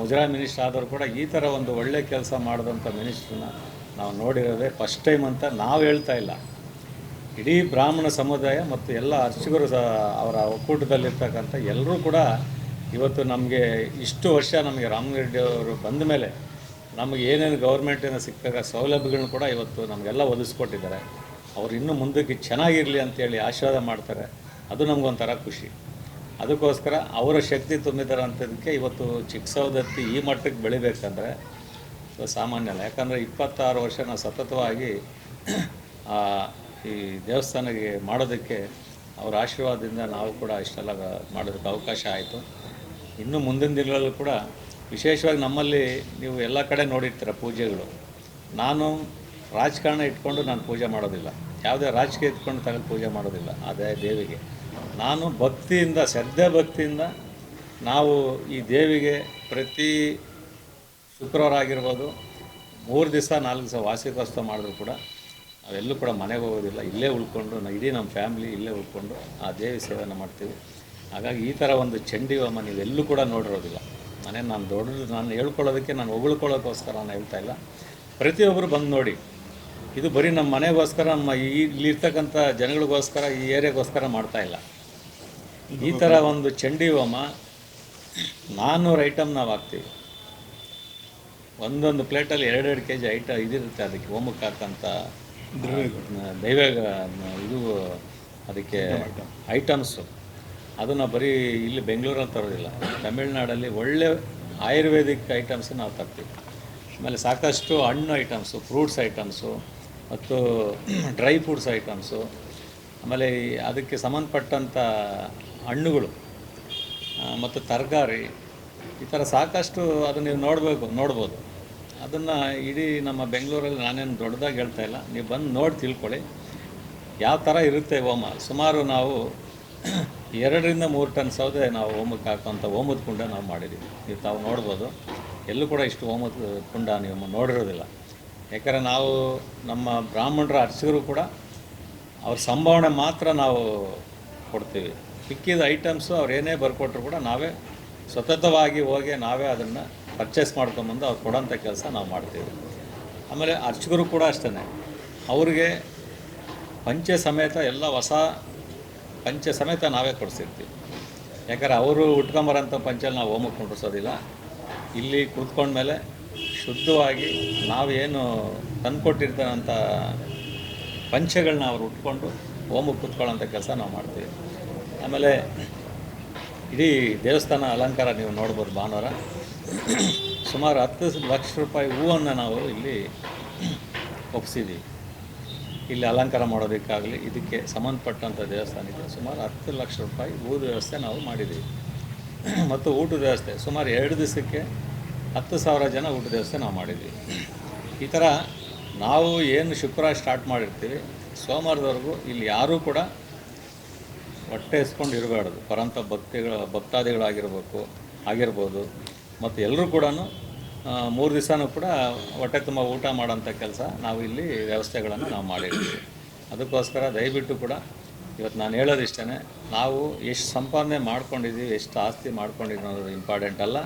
ಮುಜರಾಯಿ ಮಿನಿಸ್ಟರ್ ಆದರೂ ಕೂಡ ಈ ಥರ ಒಂದು ಒಳ್ಳೆ ಕೆಲಸ ಮಾಡಿದಂಥ ಮಿನಿಸ್ಟ್ರನ್ನ ನಾವು ನೋಡಿರೋದೇ ಫಸ್ಟ್ ಟೈಮ್ ಅಂತ ನಾವು ಹೇಳ್ತಾ ಇಲ್ಲ. ಇಡೀ ಬ್ರಾಹ್ಮಣ ಸಮುದಾಯ ಮತ್ತು ಎಲ್ಲ ಅರ್ಚಕರು ಅವರ ಒಕ್ಕೂಟದಲ್ಲಿರ್ತಕ್ಕಂಥ ಎಲ್ಲರೂ ಕೂಡ ಇವತ್ತು ನಮಗೆ ಇಷ್ಟು ವರ್ಷ ನಮಗೆ ರಾಮರೆಡ್ಡಿ ಅವರು ಬಂದ ಮೇಲೆ ನಮಗೆ ಏನೇನು ಗೌರ್ಮೆಂಟಿಂದ ಸಿಕ್ಕಾಗ ಸೌಲಭ್ಯಗಳನ್ನ ಕೂಡ ಇವತ್ತು ನಮಗೆಲ್ಲ ಒದಗಿಸ್ಕೊಟ್ಟಿದ್ದಾರೆ. ಅವ್ರು ಇನ್ನೂ ಮುಂದಕ್ಕೆ ಚೆನ್ನಾಗಿರಲಿ ಅಂತೇಳಿ ಆಶೀರ್ವಾದ ಮಾಡ್ತಾರೆ. ಅದು ನಮಗೊಂಥರ ಖುಷಿ. ಅದಕ್ಕೋಸ್ಕರ ಅವರ ಶಕ್ತಿ ತುಂಬಿದ್ದಾರೆ ಅಂಥದಕ್ಕೆ ಇವತ್ತು ಚಿಕ್ಕಸವದತ್ತಿ ಈ ಮಟ್ಟಕ್ಕೆ ಬೆಳಿಬೇಕಂದ್ರೆ ಸಾಮಾನ್ಯ ಅಲ್ಲ. ಯಾಕಂದರೆ 26 ವರ್ಷ ನಾವು ಸತತವಾಗಿ ಈ ದೇವಸ್ಥಾನಕ್ಕೆ ಮಾಡೋದಕ್ಕೆ ಅವರ ಆಶೀರ್ವಾದದಿಂದ ನಾವು ಕೂಡ ಇಷ್ಟೆಲ್ಲ ಮಾಡೋದಕ್ಕೆ ಅವಕಾಶ ಆಯಿತು. ಇನ್ನು ಮುಂದಿನ ದಿನಗಳಲ್ಲೂ ಕೂಡ ವಿಶೇಷವಾಗಿ ನಮ್ಮಲ್ಲಿ ನೀವು ಎಲ್ಲ ಕಡೆ ನೋಡಿರ್ತೀರ ಪೂಜೆಗಳು. ನಾನು ರಾಜಕಾರಣ ಇಟ್ಕೊಂಡು ನಾನು ಪೂಜೆ ಮಾಡೋದಿಲ್ಲ, ಯಾವುದೇ ರಾಜಕೀಯ ಇಟ್ಕೊಂಡು ತಗೊಂಡು ಪೂಜೆ ಮಾಡೋದಿಲ್ಲ. ಅದೇ ದೇವಿಗೆ ನಾನು ಭಕ್ತಿಯಿಂದ, ಶ್ರದ್ಧೆ ಭಕ್ತಿಯಿಂದ ನಾವು ಈ ದೇವಿಗೆ ಪ್ರತಿ ಶುಕ್ರವಾರ ಆಗಿರ್ಬೋದು 3 ದಿವಸ 4 ದಿವಸ ವಾರ್ಷಿಕೋತ್ಸವ ಮಾಡಿದ್ರು ಕೂಡ ನಾವೆಲ್ಲೂ ಕೂಡ ಮನೆಗೆ ಹೋಗೋದಿಲ್ಲ, ಇಲ್ಲೇ ಉಳ್ಕೊಂಡು ಇಡೀ ನಮ್ಮ ಫ್ಯಾಮ್ಲಿ ಇಲ್ಲೇ ಉಳ್ಕೊಂಡು ಆ ದೇವಿ ಸೇವೆಯನ್ನು ಮಾಡ್ತೀವಿ. ಹಾಗಾಗಿ ಈ ಥರ ಒಂದು ಚಂಡಿ ಹೋಮ ನೀವೆಲ್ಲೂ ಕೂಡ ನೋಡಿರೋದಿಲ್ಲ. ನಾನು ದೊಡ್ಡದು ನಾನು ಹೇಳ್ಕೊಳ್ಳೋದಕ್ಕೆ, ನಾನು ಹೊಗಳ್ಕೊಳ್ಳೋಕ್ಕೋಸ್ಕರ ನಾನು ಹೇಳ್ತಾ ಇಲ್ಲ. ಪ್ರತಿಯೊಬ್ಬರು ಬಂದು ನೋಡಿ. ಇದು ಬರೀ ನಮ್ಮ ಮನೆಗೋಸ್ಕರ, ನಮ್ಮ ಇಲ್ಲಿರ್ತಕ್ಕಂಥ ಜನಗಳಿಗೋಸ್ಕರ, ಈ ಏರಿಯಾಗೋಸ್ಕರ ಮಾಡ್ತಾಯಿಲ್ಲ. ಈ ಥರ ಒಂದು ಚಂಡಿ ಹೋಮ 400 ಐಟಮ್ ನಾವು ಹಾಕ್ತೀವಿ. ಒಂದೊಂದು ಪ್ಲೇಟಲ್ಲಿ 2-2 kg ಇದಿರುತ್ತೆ. ಅದಕ್ಕೆ ಹೋಮಕ್ಕೆ ಹಾಕಂಥ ದೈವ ಇದು ಅದಕ್ಕೆ ಐಟಮ್ಸು ಅದನ್ನು ಬರೀ ಇಲ್ಲಿ ಬೆಂಗಳೂರಲ್ಲಿ ತರೋದಿಲ್ಲ, ತಮಿಳ್ನಾಡಲ್ಲಿ ಒಳ್ಳೆ ಆಯುರ್ವೇದಿಕ್ ಐಟಮ್ಸ್ ನಾವು ತರ್ತೀವಿ. ಆಮೇಲೆ ಸಾಕಷ್ಟು ಹಣ್ಣು ಐಟಮ್ಸು, ಫ್ರೂಟ್ಸ್ ಐಟಮ್ಸು ಮತ್ತು ಡ್ರೈ ಫ್ರೂಟ್ಸ್ ಐಟಮ್ಸು, ಆಮೇಲೆ ಅದಕ್ಕೆ ಸಂಬಂಧಪಟ್ಟಂಥ ಹಣ್ಣುಗಳು ಮತ್ತು ತರಕಾರಿ, ಈ ಥರ ಸಾಕಷ್ಟು ಅದು ನೀವು ನೋಡ್ಬೋದು. ಅದನ್ನು ಇಡೀ ನಮ್ಮ ಬೆಂಗಳೂರಲ್ಲಿ ನಾನೇನು ದೊಡ್ಡದಾಗಿ ಹೇಳ್ತಾ ಇಲ್ಲ, ನೀವು ಬಂದು ನೋಡಿ ತಿಳ್ಕೊಳ್ಳಿ ಯಾವ ಥರ ಇರುತ್ತೆ ಹೋಮ. ಸುಮಾರು ನಾವು 2-3 ಟನ್ ಸೌದೆ ನಾವು ಹೋಮಕ್ಕೆ ಹಾಕುವಂಥ ಹೋಮದ ಕುಂಡ ನಾವು ಮಾಡಿದ್ದೀವಿ. ನೀವು ತಾವು ನೋಡ್ಬೋದು. ಎಲ್ಲೂ ಕೂಡ ಇಷ್ಟು ಹೋಮದ ಕುಂಡ ನೀವು ನೋಡಿರೋದಿಲ್ಲ. ಯಾಕಂದರೆ ನಾವು ನಮ್ಮ ಬ್ರಾಹ್ಮಣರ ಅರ್ಚಕರು ಕೂಡ ಅವ್ರ ಸಂಭಾವನೆ ಮಾತ್ರ ನಾವು ಕೊಡ್ತೀವಿ. ಸಿಕ್ಕಿದ ಐಟಮ್ಸು ಅವ್ರು ಏನೇ ಬರ್ಕೊಟ್ರು ಕೂಡ ನಾವೇ ಸತತವಾಗಿ ಹೋಗಿ ನಾವೇ ಅದನ್ನು ಪರ್ಚೇಸ್ ಮಾಡ್ಕೊಂಬಂದು ಅವ್ರು ಕೊಡೋಂಥ ಕೆಲಸ ನಾವು ಮಾಡ್ತೀವಿ. ಆಮೇಲೆ ಅರ್ಚಕರು ಕೂಡ ಅಷ್ಟೇ, ಅವ್ರಿಗೆ ಪಂಚೆ ಸಮೇತ ಎಲ್ಲ ಹೊಸ ಪಂಚೆ ಸಮೇತ ನಾವೇ ಕೊಡಿಸಿರ್ತೀವಿ. ಯಾಕಂದರೆ ಅವರು ಉಟ್ಕೊಂಬರೋಂಥ ಪಂಚೆಲ್ಲಿ ನಾವು ಹೋಮಕ್ಕೆ ಕುಂಡ್ರಿಸೋದಿಲ್ಲ. ಇಲ್ಲಿ ಕೂತ್ಕೊಂಡ್ಮೇಲೆ ಶುದ್ಧವಾಗಿ ನಾವೇನು ತಂದುಕೊಟ್ಟಿರ್ತಂಥ ಪಂಚೆಗಳನ್ನ ಅವ್ರು ಉಟ್ಕೊಂಡು ಹೋಮಕ್ಕೆ ಕೂತ್ಕೊಳ್ಳೋಂಥ ಕೆಲಸ ನಾವು ಮಾಡ್ತೀವಿ. ಆಮೇಲೆ ಇಡೀ ದೇವಸ್ಥಾನ ಅಲಂಕಾರ ನೀವು ನೋಡ್ಬೋದು. ಭಾನುವಾರ ಸುಮಾರು 10 ಲಕ್ಷ ರೂಪಾಯಿ ಹೂವನ್ನು ನಾವು ಇಲ್ಲಿ ಒಪ್ಪಿಸಿದ್ದೀವಿ. ಇಲ್ಲಿ ಅಲಂಕಾರ ಮಾಡೋದಕ್ಕಾಗಲಿ ಇದಕ್ಕೆ ಸಂಬಂಧಪಟ್ಟಂಥ ದೇವಸ್ಥಾನಕ್ಕೆ ಸುಮಾರು 10 ಲಕ್ಷ ರೂಪಾಯಿ ಹೂದ ವ್ಯವಸ್ಥೆ ನಾವು ಮಾಡಿದ್ದೀವಿ. ಮತ್ತು ಊಟದ ವ್ಯವಸ್ಥೆ ಸುಮಾರು 2 ದಿವಸಕ್ಕೆ 10,000 ಜನ ಊಟದ ವ್ಯವಸ್ಥೆ ನಾವು ಮಾಡಿದ್ದೀವಿ. ಈ ಥರ ನಾವು ಏನು ಶುಕ್ರವಾರ ಸ್ಟಾರ್ಟ್ ಮಾಡಿರ್ತೀವಿ, ಸೋಮವಾರದವರೆಗೂ ಇಲ್ಲಿ ಯಾರೂ ಕೂಡ ಹೊಟ್ಟೆ ಎಸ್ಕೊಂಡು ಇರಬಾರ್ದು. ಪರಂತ ಭಕ್ತಾದಿಗಳಾಗಿರ್ಬೋದು ಮತ್ತು ಎಲ್ಲರೂ ಕೂಡ 3 ದಿವಸನೂ ಕೂಡ ಹೊಟ್ಟೆ ತುಂಬ ಊಟ ಮಾಡೋಂಥ ಕೆಲಸ ನಾವು ಇಲ್ಲಿ ವ್ಯವಸ್ಥೆಗಳನ್ನು ನಾವು ಮಾಡಿರ್ತೀವಿ. ಅದಕ್ಕೋಸ್ಕರ ದಯವಿಟ್ಟು ಕೂಡ ಇವತ್ತು ನಾನು ಹೇಳೋದಿಷ್ಟೇ, ನಾವು ಎಷ್ಟು ಸಂಪಾದನೆ ಮಾಡ್ಕೊಂಡಿದ್ದೀವಿ, ಎಷ್ಟು ಆಸ್ತಿ ಮಾಡ್ಕೊಂಡಿದ್ದೀವಿ ಅನ್ನೋದು ಇಂಪಾರ್ಟೆಂಟ್ ಅಲ್ಲ.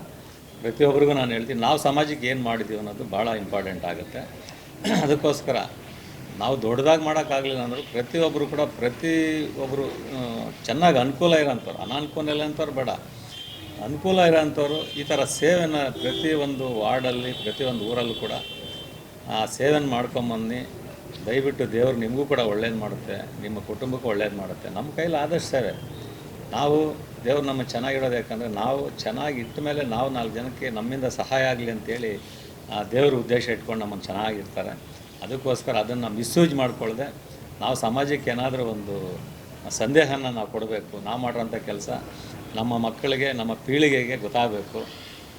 ಪ್ರತಿಯೊಬ್ಬರಿಗೂ ನಾನು ಹೇಳ್ತೀನಿ, ನಾವು ಸಮಾಜಕ್ಕೆ ಏನು ಮಾಡಿದ್ದೀವಿ ಅನ್ನೋದು ಭಾಳ ಇಂಪಾರ್ಟೆಂಟ್ ಆಗುತ್ತೆ. ಅದಕ್ಕೋಸ್ಕರ ನಾವು ದೊಡ್ಡದಾಗಿ ಮಾಡೋಕ್ಕಾಗಲಿಲ್ಲ ಅಂದರೂ ಪ್ರತಿಯೊಬ್ಬರು ಕೂಡ ಪ್ರತಿಯೊಬ್ಬರು ಚೆನ್ನಾಗಿ ಅನುಕೂಲ ಇರೋಂಥವ್ರು, ಅನಾನುಕೂಲ ಇಲ್ಲ ಅಂಥವ್ರು ಬೇಡ, ಅನುಕೂಲ ಇರೋಂಥವ್ರು ಈ ಥರ ಸೇವೆನ ಪ್ರತಿಯೊಂದು ವಾರ್ಡಲ್ಲಿ ಪ್ರತಿಯೊಂದು ಊರಲ್ಲೂ ಕೂಡ ಆ ಸೇವೆನ ಮಾಡ್ಕೊಂಬಂದು ದಯವಿಟ್ಟು ದೇವರು ನಿಮಗೂ ಕೂಡ ಒಳ್ಳೇದು ಮಾಡುತ್ತೆ, ನಿಮ್ಮ ಕುಟುಂಬಕ್ಕೂ ಒಳ್ಳೇದು ಮಾಡುತ್ತೆ. ನಮ್ಮ ಕೈಲಿ ಆದಷ್ಟು ಸೇವೆ ನಾವು ದೇವ್ರು ನಮ್ಮ ಚೆನ್ನಾಗಿಡೋದು, ಯಾಕಂದರೆ ನಾವು ಚೆನ್ನಾಗಿ ಇಟ್ಟ ಮೇಲೆ ನಾವು 4 ಜನಕ್ಕೆ ನಮ್ಮಿಂದ ಸಹಾಯ ಆಗಲಿ ಅಂತೇಳಿ ಆ ದೇವ್ರ ಉದ್ದೇಶ ಇಟ್ಕೊಂಡು ನಮ್ಮನ್ನು ಚೆನ್ನಾಗಿರ್ತಾರೆ. ಅದಕ್ಕೋಸ್ಕರ ಅದನ್ನು ಮಿಸ್ಯೂಸ್ ಮಾಡಿಕೊಳ್ಳದೆ ನಾವು ಸಮಾಜಕ್ಕೆ ಏನಾದರೂ ಒಂದು ಸಂದೇಹನ ನಾವು ಕೊಡಬೇಕು. ನಾವು ಮಾಡೋಂಥ ಕೆಲಸ ನಮ್ಮ ಮಕ್ಕಳಿಗೆ, ನಮ್ಮ ಪೀಳಿಗೆಗೆ ಗೊತ್ತಾಗಬೇಕು.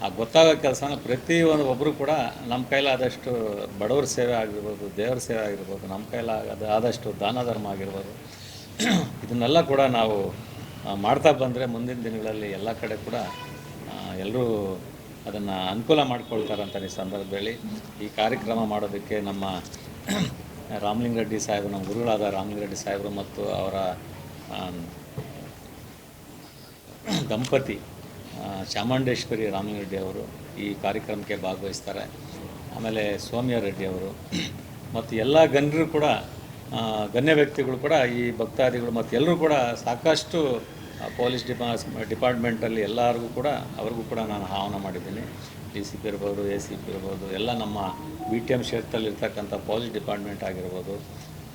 ಆ ಗೊತ್ತಾಗೋ ಕೆಲಸನ ಒಬ್ಬರು ಕೂಡ ನಮ್ಮ ಕೈಲಾದಷ್ಟು ಬಡವ್ರ ಸೇವೆ ಆಗಿರ್ಬೋದು, ದೇವ್ರ ಸೇವೆ ಆಗಿರ್ಬೋದು, ನಮ್ಮ ಕೈಲಾದಷ್ಟು ದಾನ ಧರ್ಮ ಆಗಿರ್ಬೋದು, ಇದನ್ನೆಲ್ಲ ಕೂಡ ನಾವು ಮಾಡ್ತಾ ಬಂದರೆ ಮುಂದಿನ ದಿನಗಳಲ್ಲಿ ಎಲ್ಲ ಕಡೆ ಕೂಡ ಎಲ್ಲರೂ ಅದನ್ನು ಅನುಕೂಲ ಮಾಡ್ಕೊಳ್ತಾರಂತ ಈ ಸಂದರ್ಭದಲ್ಲಿ ಈ ಕಾರ್ಯಕ್ರಮ ಮಾಡೋದಕ್ಕೆ ನಮ್ಮ ರಾಮಲಿಂಗರೆಡ್ಡಿ ಸಾಹೇಬರು, ನಮ್ಮ ಗುರುಗಳಾದ ರಾಮಲಿಂಗರೆಡ್ಡಿ ಸಾಹೇಬರು ಮತ್ತು ಅವರ ದಂಪತಿ ಚಾಮುಂಡೇಶ್ವರಿ ರಾಮಲಿಂಗರೆಡ್ಡಿ ಅವರು ಈ ಕಾರ್ಯಕ್ರಮಕ್ಕೆ ಭಾಗವಹಿಸ್ತಾರೆ. ಆಮೇಲೆ ಸೌಮ್ಯ ರೆಡ್ಡಿ ಅವರು ಮತ್ತು ಎಲ್ಲ ಗಣ್ಯರು ಕೂಡ, ಗಣ್ಯ ವ್ಯಕ್ತಿಗಳು ಕೂಡ, ಈ ಭಕ್ತಾದಿಗಳು ಮತ್ತು ಎಲ್ಲರೂ ಕೂಡ ಸಾಕಷ್ಟು ಪೊಲೀಸ್ ಡಿಪಾರ್ಟ್ಮೆಂಟಲ್ಲಿ ಎಲ್ಲರಿಗೂ ಕೂಡ ಅವ್ರಿಗೂ ಕೂಡ ನಾನು ಆಹ್ವಾನ ಮಾಡಿದ್ದೀನಿ. DCP ಇರ್ಬೋದು, ACP ಇರ್ಬೋದು, ಎಲ್ಲ ನಮ್ಮ BTM ಕ್ಷೇತ್ರದಲ್ಲಿರ್ತಕ್ಕಂಥ ಪೊಲೀಸ್ ಡಿಪಾರ್ಟ್ಮೆಂಟ್ ಆಗಿರ್ಬೋದು,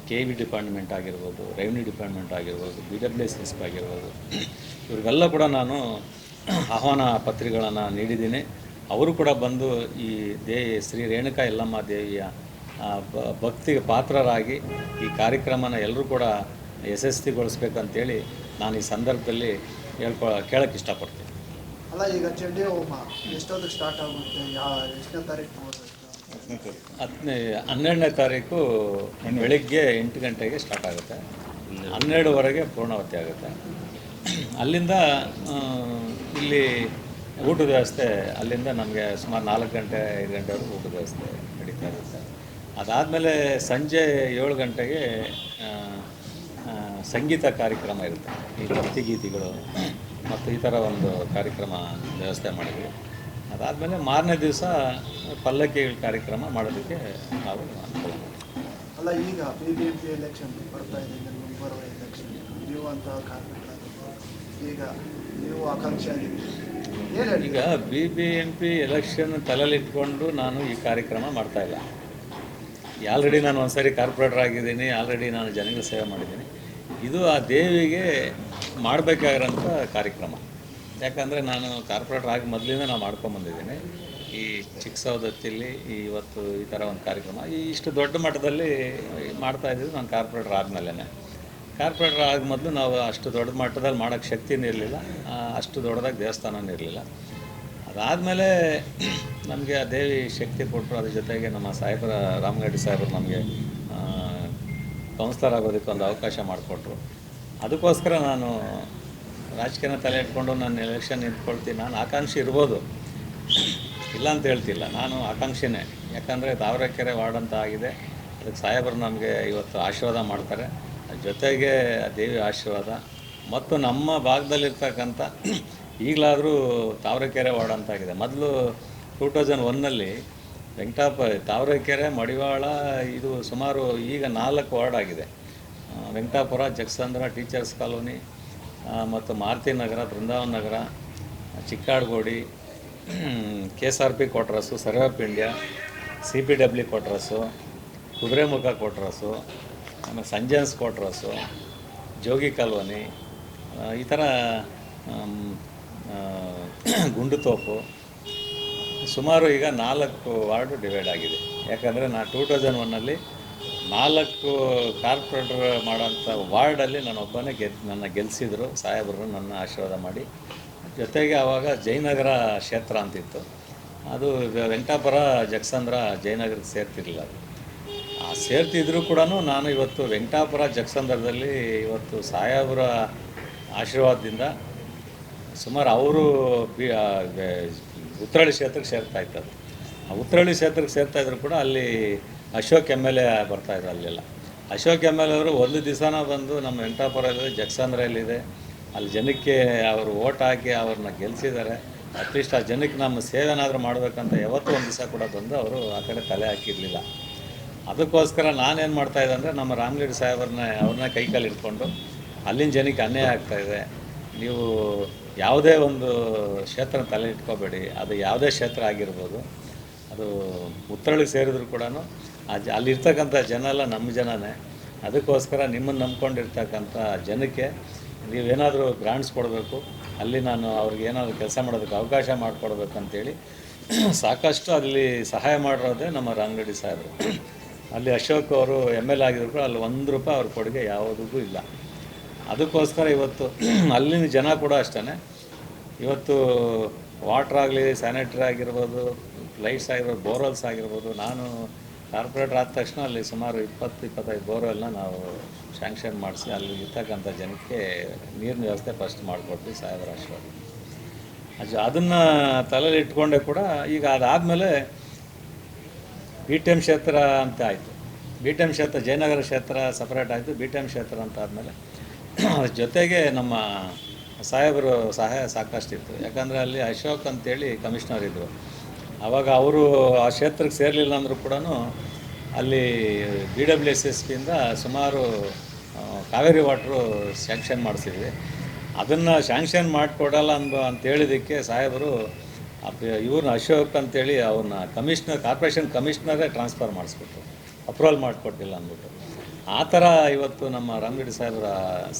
KV ಡಿಪಾರ್ಟ್ಮೆಂಟ್ ಆಗಿರ್ಬೋದು, ರೆವಿನ್ಯೂ ಡಿಪಾರ್ಟ್ಮೆಂಟ್ ಆಗಿರ್ಬೋದು, BWSSP ಆಗಿರ್ಬೋದು, ಇವ್ರಿಗೆಲ್ಲ ಕೂಡ ನಾನು ಆಹ್ವಾನ ಪತ್ರಿಕೆಗಳನ್ನು ನೀಡಿದ್ದೀನಿ. ಅವರು ಕೂಡ ಬಂದು ಈ ಶ್ರೀ ರೇಣುಕಾ ಯಲ್ಲಮ್ಮ ದೇವಿಯ ಭಕ್ತಿಗೆ ಪಾತ್ರರಾಗಿ ಈ ಕಾರ್ಯಕ್ರಮನ ಎಲ್ಲರೂ ಕೂಡ ಯಶಸ್ವಿಗೊಳಿಸ್ಬೇಕಂತೇಳಿ ನಾನು ಈ ಸಂದರ್ಭದಲ್ಲಿ ಕೇಳೋಕ್ಕೆ ಇಷ್ಟಪಡ್ತೀನಿ. ಅಲ್ಲ, ಈಗ ಚಂಡಿ ಹೋಮ ಎಷ್ಟೊತ್ತಿಗೆ ಸ್ಟಾರ್ಟ್ ಆಗುತ್ತೆ? ಎಷ್ಟನೇ ತಾರೀಕು? 12ನೇ ತಾರೀಕು ಬೆಳಿಗ್ಗೆ 8 ಗಂಟೆಗೆ ಸ್ಟಾರ್ಟ್ ಆಗುತ್ತೆ, 12ವರೆಗೆ ಪೂರ್ಣಾವತಿ ಆಗುತ್ತೆ. ಅಲ್ಲಿಂದ ಇಲ್ಲಿ ಊಟದ ವ್ಯವಸ್ಥೆ, ಅಲ್ಲಿಂದ ನಮಗೆ ಸುಮಾರು 4 ಗಂಟೆ 5 ಗಂಟೆವರೆಗೂ ಊಟದ ವ್ಯವಸ್ಥೆ ನಡೀತಾ ಇರುತ್ತೆ. ಅದಾದಮೇಲೆ ಸಂಜೆ 7 ಗಂಟೆಗೆ ಸಂಗೀತ ಕಾರ್ಯಕ್ರಮ ಇರುತ್ತೆ. ಈ ಭಕ್ತಿಗೀತೆಗಳು ಮತ್ತು ಈ ಥರ ಒಂದು ಕಾರ್ಯಕ್ರಮ ವ್ಯವಸ್ಥೆ ಮಾಡಿದ್ವಿ. ಅದಾದಮೇಲೆ ಮಾರನೇ ದಿವಸ ಪಲ್ಲಕ್ಕಿ ಕಾರ್ಯಕ್ರಮ ಮಾಡೋದಕ್ಕೆ ನಾವು ಅನುಕೂಲ ಮಾಡ್ತೀವಿ. ಅಲ್ಲ, ಈಗ BBMP ಎಲೆಕ್ಷನ್ ಬರ್ತಾ ಇದೆ, ಮುಂಬರುವ ಎಲೆಕ್ಷನ್, ನೀವು ಅಂತ ಈಗ ನೀವು ಆಕಾಂಕ್ಷೆ ಈಗ BBMP ಎಲೆಕ್ಷನ್ ತಲೆಯಲ್ಲಿಟ್ಕೊಂಡು ನಾನು ಈ ಕಾರ್ಯಕ್ರಮ ಮಾಡ್ತಾಯಿಲ್ಲ. ಆಲ್ರೆಡಿ ನಾನು ಒಂದು ಸಾರಿ ಕಾರ್ಪೊರೇಟರ್ ಆಗಿದ್ದೀನಿ, ಆಲ್ರೆಡಿ ನಾನು ಜನಗಳ ಸೇವೆ ಮಾಡಿದ್ದೀನಿ. ಇದು ಆ ದೇವಿಗೆ ಮಾಡಬೇಕಾಗಿರೋಂಥ ಕಾರ್ಯಕ್ರಮ. ಯಾಕಂದರೆ ನಾನು ಕಾರ್ಪೊರೇಟರ್ ಆಗಿ ಮೊದಲಿಂದ ನಾನು ಮಾಡ್ಕೊಂಬಂದಿದ್ದೀನಿ. ಈ ಚಿಕ್ಕಸೌದತ್ತಿಲಿ ಇವತ್ತು ಈ ಥರ ಒಂದು ಕಾರ್ಯಕ್ರಮ ಇಷ್ಟು ದೊಡ್ಡ ಮಟ್ಟದಲ್ಲಿ ಮಾಡ್ತಾಯಿದ್ದೀವಿ. ನಾನು ಕಾರ್ಪೊರೇಟರ್ ಆದಮೇಲೆ, ಕಾರ್ಪೊರೇಟರ್ ಆಗ ಮೊದಲು ನಾವು ಅಷ್ಟು ದೊಡ್ಡ ಮಟ್ಟದಲ್ಲಿ ಮಾಡೋಕ್ಕೆ ಶಕ್ತಿನೂ ಇರಲಿಲ್ಲ, ಅಷ್ಟು ದೊಡ್ಡದಾಗಿ ದೇವಸ್ಥಾನವೂ ಇರಲಿಲ್ಲ. ಅದಾದಮೇಲೆ ನಮಗೆ ಆ ದೇವಿ ಶಕ್ತಿ ಕೊಟ್ಟರು. ಅದ್ರ ಜೊತೆಗೆ ನಮ್ಮ ಸಾಹೇಬರ ರಾಮಲಿಂಗರೆಡ್ಡಿ ಸಾಹೇಬರು ನಮಗೆ ಕೌನ್ಸಿಲರ್ ಆಗೋದಕ್ಕೆ ಒಂದು ಅವಕಾಶ ಮಾಡಿಕೊಟ್ರು. ಅದಕ್ಕೋಸ್ಕರ ನಾನು ರಾಜಕೀಯನ ತಲೆ ಇಟ್ಕೊಂಡು ನಾನು ಎಲೆಕ್ಷನ್ ನಿಂತ್ಕೊಳ್ತೀನಿ. ನಾನು ಆಕಾಂಕ್ಷಿ ಇರ್ಬೋದು, ಇಲ್ಲ ಅಂತ ಹೇಳ್ತಿಲ್ಲ, ನಾನು ಆಕಾಂಕ್ಷಿನೇ. ಯಾಕಂದರೆ ತಾವರೆಕೆರೆ ವಾರ್ಡ್ ಅಂತ ಆಗಿದೆ, ಅದಕ್ಕೆ ಸಾಹೇಬರು ನಮಗೆ ಇವತ್ತು ಆಶೀರ್ವಾದ ಮಾಡ್ತಾರೆ. ಜೊತೆಗೆ ಆ ದೇವಿ ಆಶೀರ್ವಾದ ಮತ್ತು ನಮ್ಮ ಭಾಗದಲ್ಲಿರ್ತಕ್ಕಂಥ ಈಗಲಾದರೂ ತಾವರೆಕೆರೆ ವಾರ್ಡ್ ಅಂತಾಗಿದೆ. ಮೊದಲು 2001ನಲ್ಲಿ ತಾವರೆಕೆರೆ, ಮಡಿವಾಳ, ಇದು ಸುಮಾರು ಈಗ 4 ವಾರ್ಡ್ ಆಗಿದೆ. ವೆಂಕಟಾಪುರ, ಜಗಸಂದ್ರ, ಟೀಚರ್ಸ್ ಕಾಲೋನಿ ಮತ್ತು ಮಾರುತಿ ನಗರ, ಬೃಂದಾವನ ನಗರ, ಚಿಕ್ಕಾಡಗೋಡಿ, KSRP ಕ್ವಾರ್ಟರ್ಸು, ಸರ್ವಪಿಂಡ್ಯ, CPW ಕ್ವಾರ್ಟರ್ಸು, ಕುದುರೆಮುಖ ಕ್ವಾರ್ಟರ್ಸು, ಆಮೇಲೆ ಸಂಜನ್ಸ್ ಕ್ವಾರ್ಟರ್ಸು, ಜೋಗಿ ಕಾಲೋನಿ, ಈ ಥರ ಗುಂಡುತೋಪು, ಸುಮಾರು ಈಗ 4 ವಾರ್ಡು ಡಿವೈಡ್ ಆಗಿದೆ. ಯಾಕಂದರೆ ನಾನು 2001ನಲ್ಲಿ 4 ಕಾರ್ಪೊರೇಟರ್ ಮಾಡೋಂಥ ವಾರ್ಡಲ್ಲಿ ನಾನೊಬ್ಬನೇ ನನ್ನ ಗೆಲ್ಲಿಸಿದ್ರು ಸಾಹೇಬರು, ನನ್ನ ಆಶೀರ್ವಾದ ಮಾಡಿ. ಜೊತೆಗೆ ಆವಾಗ ಜಯನಗರ ಕ್ಷೇತ್ರ ಅಂತಿತ್ತು, ಅದು ವೆಂಕಟಾಪುರ, ಜಗಸಂದ್ರ, ಜಯನಗರಕ್ಕೆ ಸೇರ್ತಿರಲಿಲ್ಲ. ಸೇರ್ತಿದ್ರು ಕೂಡ ನಾನು ಇವತ್ತು ವೆಂಕಟಾಪುರ, ಜಗಸಂದ್ರದಲ್ಲಿ ಇವತ್ತು ಸಾಹೇಬರ ಆಶೀರ್ವಾದದಿಂದ ಸುಮಾರು ಅವರು ಉತ್ರಳ್ಳಿ ಕ್ಷೇತ್ರಕ್ಕೆ ಸೇರ್ತಾಯಿತ್ತು. ಆ ಉತ್ರಳ್ಳಿ ಕ್ಷೇತ್ರಕ್ಕೆ ಸೇರ್ತಾಯಿದ್ರು ಕೂಡ ಅಲ್ಲಿ ಅಶೋಕ್ MLA ಬರ್ತಾಯಿದ್ರು. ಅಲ್ಲೆಲ್ಲ ಅಶೋಕ್ MLA ಅವರು ಒಂದು ದಿವಸನ ಬಂದು ನಮ್ಮ ವೆಂಕಟಾಪುರದಲ್ಲಿ, ಜಗಸಂದ್ರಲ್ಲಿದೆ, ಅಲ್ಲಿ ಜನಕ್ಕೆ ಅವರು ಓಟ್ ಹಾಕಿ ಅವ್ರನ್ನ ಗೆಲ್ಲಿಸಿದ್ದಾರೆ. ಅಟ್ಲೀಸ್ಟ್ ಆ ಜನಕ್ಕೆ ನಮ್ಮ ಸೇವೆನಾದರೂ ಮಾಡಬೇಕಂತ ಯಾವತ್ತೂ ಒಂದು ದಿವಸ ಕೂಡ ಬಂದು ಅವರು ಆ ಕಡೆ ತಲೆ ಹಾಕಿರಲಿಲ್ಲ. ಅದಕ್ಕೋಸ್ಕರ ನಾನೇನು ಮಾಡ್ತಾಯಿದ್ದೆ ಅಂದರೆ ನಮ್ಮ ರಾಮಲಿಂಗರೆಡ್ಡಿ ಸಾಹೇಬ್ರನ್ನ ಅವ್ರನ್ನ ಕೈಕಾಲು ಇಟ್ಕೊಂಡು ಅಲ್ಲಿನ ಜನಕ್ಕೆ ಅನ್ಯಾಯ ಆಗ್ತಾಯಿದೆ, ನೀವು ಯಾವುದೇ ಒಂದು ಕ್ಷೇತ್ರ ತಲೆ ಇಟ್ಕೋಬೇಡಿ, ಅದು ಯಾವುದೇ ಕ್ಷೇತ್ರ ಆಗಿರ್ಬೋದು, ಅದು ಉತ್ತರಳಿಗೆ ಸೇರಿದ್ರು ಕೂಡ ಅಲ್ಲಿರ್ತಕ್ಕಂಥ ಜನ ಎಲ್ಲ ನಮ್ಮ ಜನನೇ. ಅದಕ್ಕೋಸ್ಕರ ನಿಮ್ಮನ್ನು ನಂಬ್ಕೊಂಡಿರ್ತಕ್ಕಂಥ ಜನಕ್ಕೆ ನೀವೇನಾದರೂ ಗ್ರಾಂಟ್ಸ್ ಕೊಡಬೇಕು, ಅಲ್ಲಿ ನಾನು ಅವ್ರಿಗೆ ಏನಾದರೂ ಕೆಲಸ ಮಾಡೋದಕ್ಕೆ ಅವಕಾಶ ಮಾಡಿಕೊಡ್ಬೇಕಂತೇಳಿ ಸಾಕಷ್ಟು ಅಲ್ಲಿ ಸಹಾಯ ಮಾಡಿರೋದೇ ನಮ್ಮ ರಾಮರೆಡ್ಡಿ ಸಾಹೇಬರು. ಅಲ್ಲಿ ಅಶೋಕ್ ಅವರು ML ಆಗಿದ್ರು ಕೂಡ ಅಲ್ಲಿ ₹1 ಅವ್ರ ಕೊಡುಗೆ ಯಾವುದಕ್ಕೂ ಇಲ್ಲ. ಅದಕ್ಕೋಸ್ಕರ ಇವತ್ತು ಅಲ್ಲಿನ ಜನ ಕೂಡ ಅಷ್ಟೇ, ಇವತ್ತು ವಾಟ್ರ್ ಆಗಲಿ, ಸ್ಯಾನಿಟ್ರಿ ಆಗಿರ್ಬೋದು, ಲೈಟ್ಸ್ ಆಗಿರ್ಬೋದು, ಬೋರ್ವೆಲ್ಸ್ ಆಗಿರ್ಬೋದು, ನಾನು ಕಾರ್ಪೊರೇಟರ್ ಆದ ತಕ್ಷಣ ಅಲ್ಲಿ ಸುಮಾರು 20-25 ಬೋರ್ವೆಲ್ನ ನಾವು ಸ್ಯಾಂಕ್ಷನ್ ಮಾಡಿಸಿ ಅಲ್ಲಿ ಇರ್ತಕ್ಕಂಥ ಜನಕ್ಕೆ ನೀರಿನ ವ್ಯವಸ್ಥೆ ಫಸ್ಟ್ ಮಾಡಿಕೊಡ್ತೀವಿ ಸಾಹೇಬರ ಆಶೀರ್ವಾದ. ಅದನ್ನು ತಲೆಯಲ್ಲಿ ಇಟ್ಕೊಂಡೆ ಕೂಡ ಈಗ ಅದಾದಮೇಲೆ BTM ಕ್ಷೇತ್ರ ಅಂತ ಆಯಿತು. BTM ಕ್ಷೇತ್ರ ಜಯನಗರ ಕ್ಷೇತ್ರ ಸಪ್ರೇಟ್ ಆಯಿತು. BTM ಕ್ಷೇತ್ರ ಅಂತ ಆದಮೇಲೆ ಅದ್ರ ಜೊತೆಗೆ ನಮ್ಮ ಸಾಹೇಬರು ಸಹಾಯ ಸಾಕಷ್ಟಿತ್ತು. ಯಾಕಂದರೆ ಅಲ್ಲಿ ಅಶೋಕ್ ಅಂತೇಳಿ ಕಮಿಷನರ್ ಇದ್ದರು. ಆವಾಗ ಅವರು ಆ ಕ್ಷೇತ್ರಕ್ಕೆ ಸೇರಲಿಲ್ಲ ಅಂದರೂ ಕೂಡ ಅಲ್ಲಿ BWSSPಯಿಂದ ಸುಮಾರು ಕಾವೇರಿ ವಾಟ್ರು ಸ್ಯಾಂಕ್ಷನ್ ಮಾಡಿಸಿದ್ವಿ. ಅದನ್ನು ಸ್ಯಾಂಕ್ಷನ್ ಮಾಡಿಕೊಡಲ್ಲ ಅಂತೇಳಿದ್ದಕ್ಕೆ ಸಾಹೇಬರು ಇವ್ರನ್ನ ಅಶೋಕ್ ಅಂತೇಳಿ ಅವ್ರನ್ನ ಕಾರ್ಪೊರೇಷನ್ ಕಮಿಷನರೇ ಟ್ರಾನ್ಸ್ಫರ್ ಮಾಡಿಸ್ಬಿಟ್ರು, ಅಪ್ರೂವಲ್ ಮಾಡಿಕೊಟ್ಟಿಲ್ಲ ಅಂದ್ಬಿಟ್ಟು. ಆ ಥರ ಇವತ್ತು ನಮ್ಮ ರಾಮರೆಡ್ಡಿ ಸಾಹೇಬರ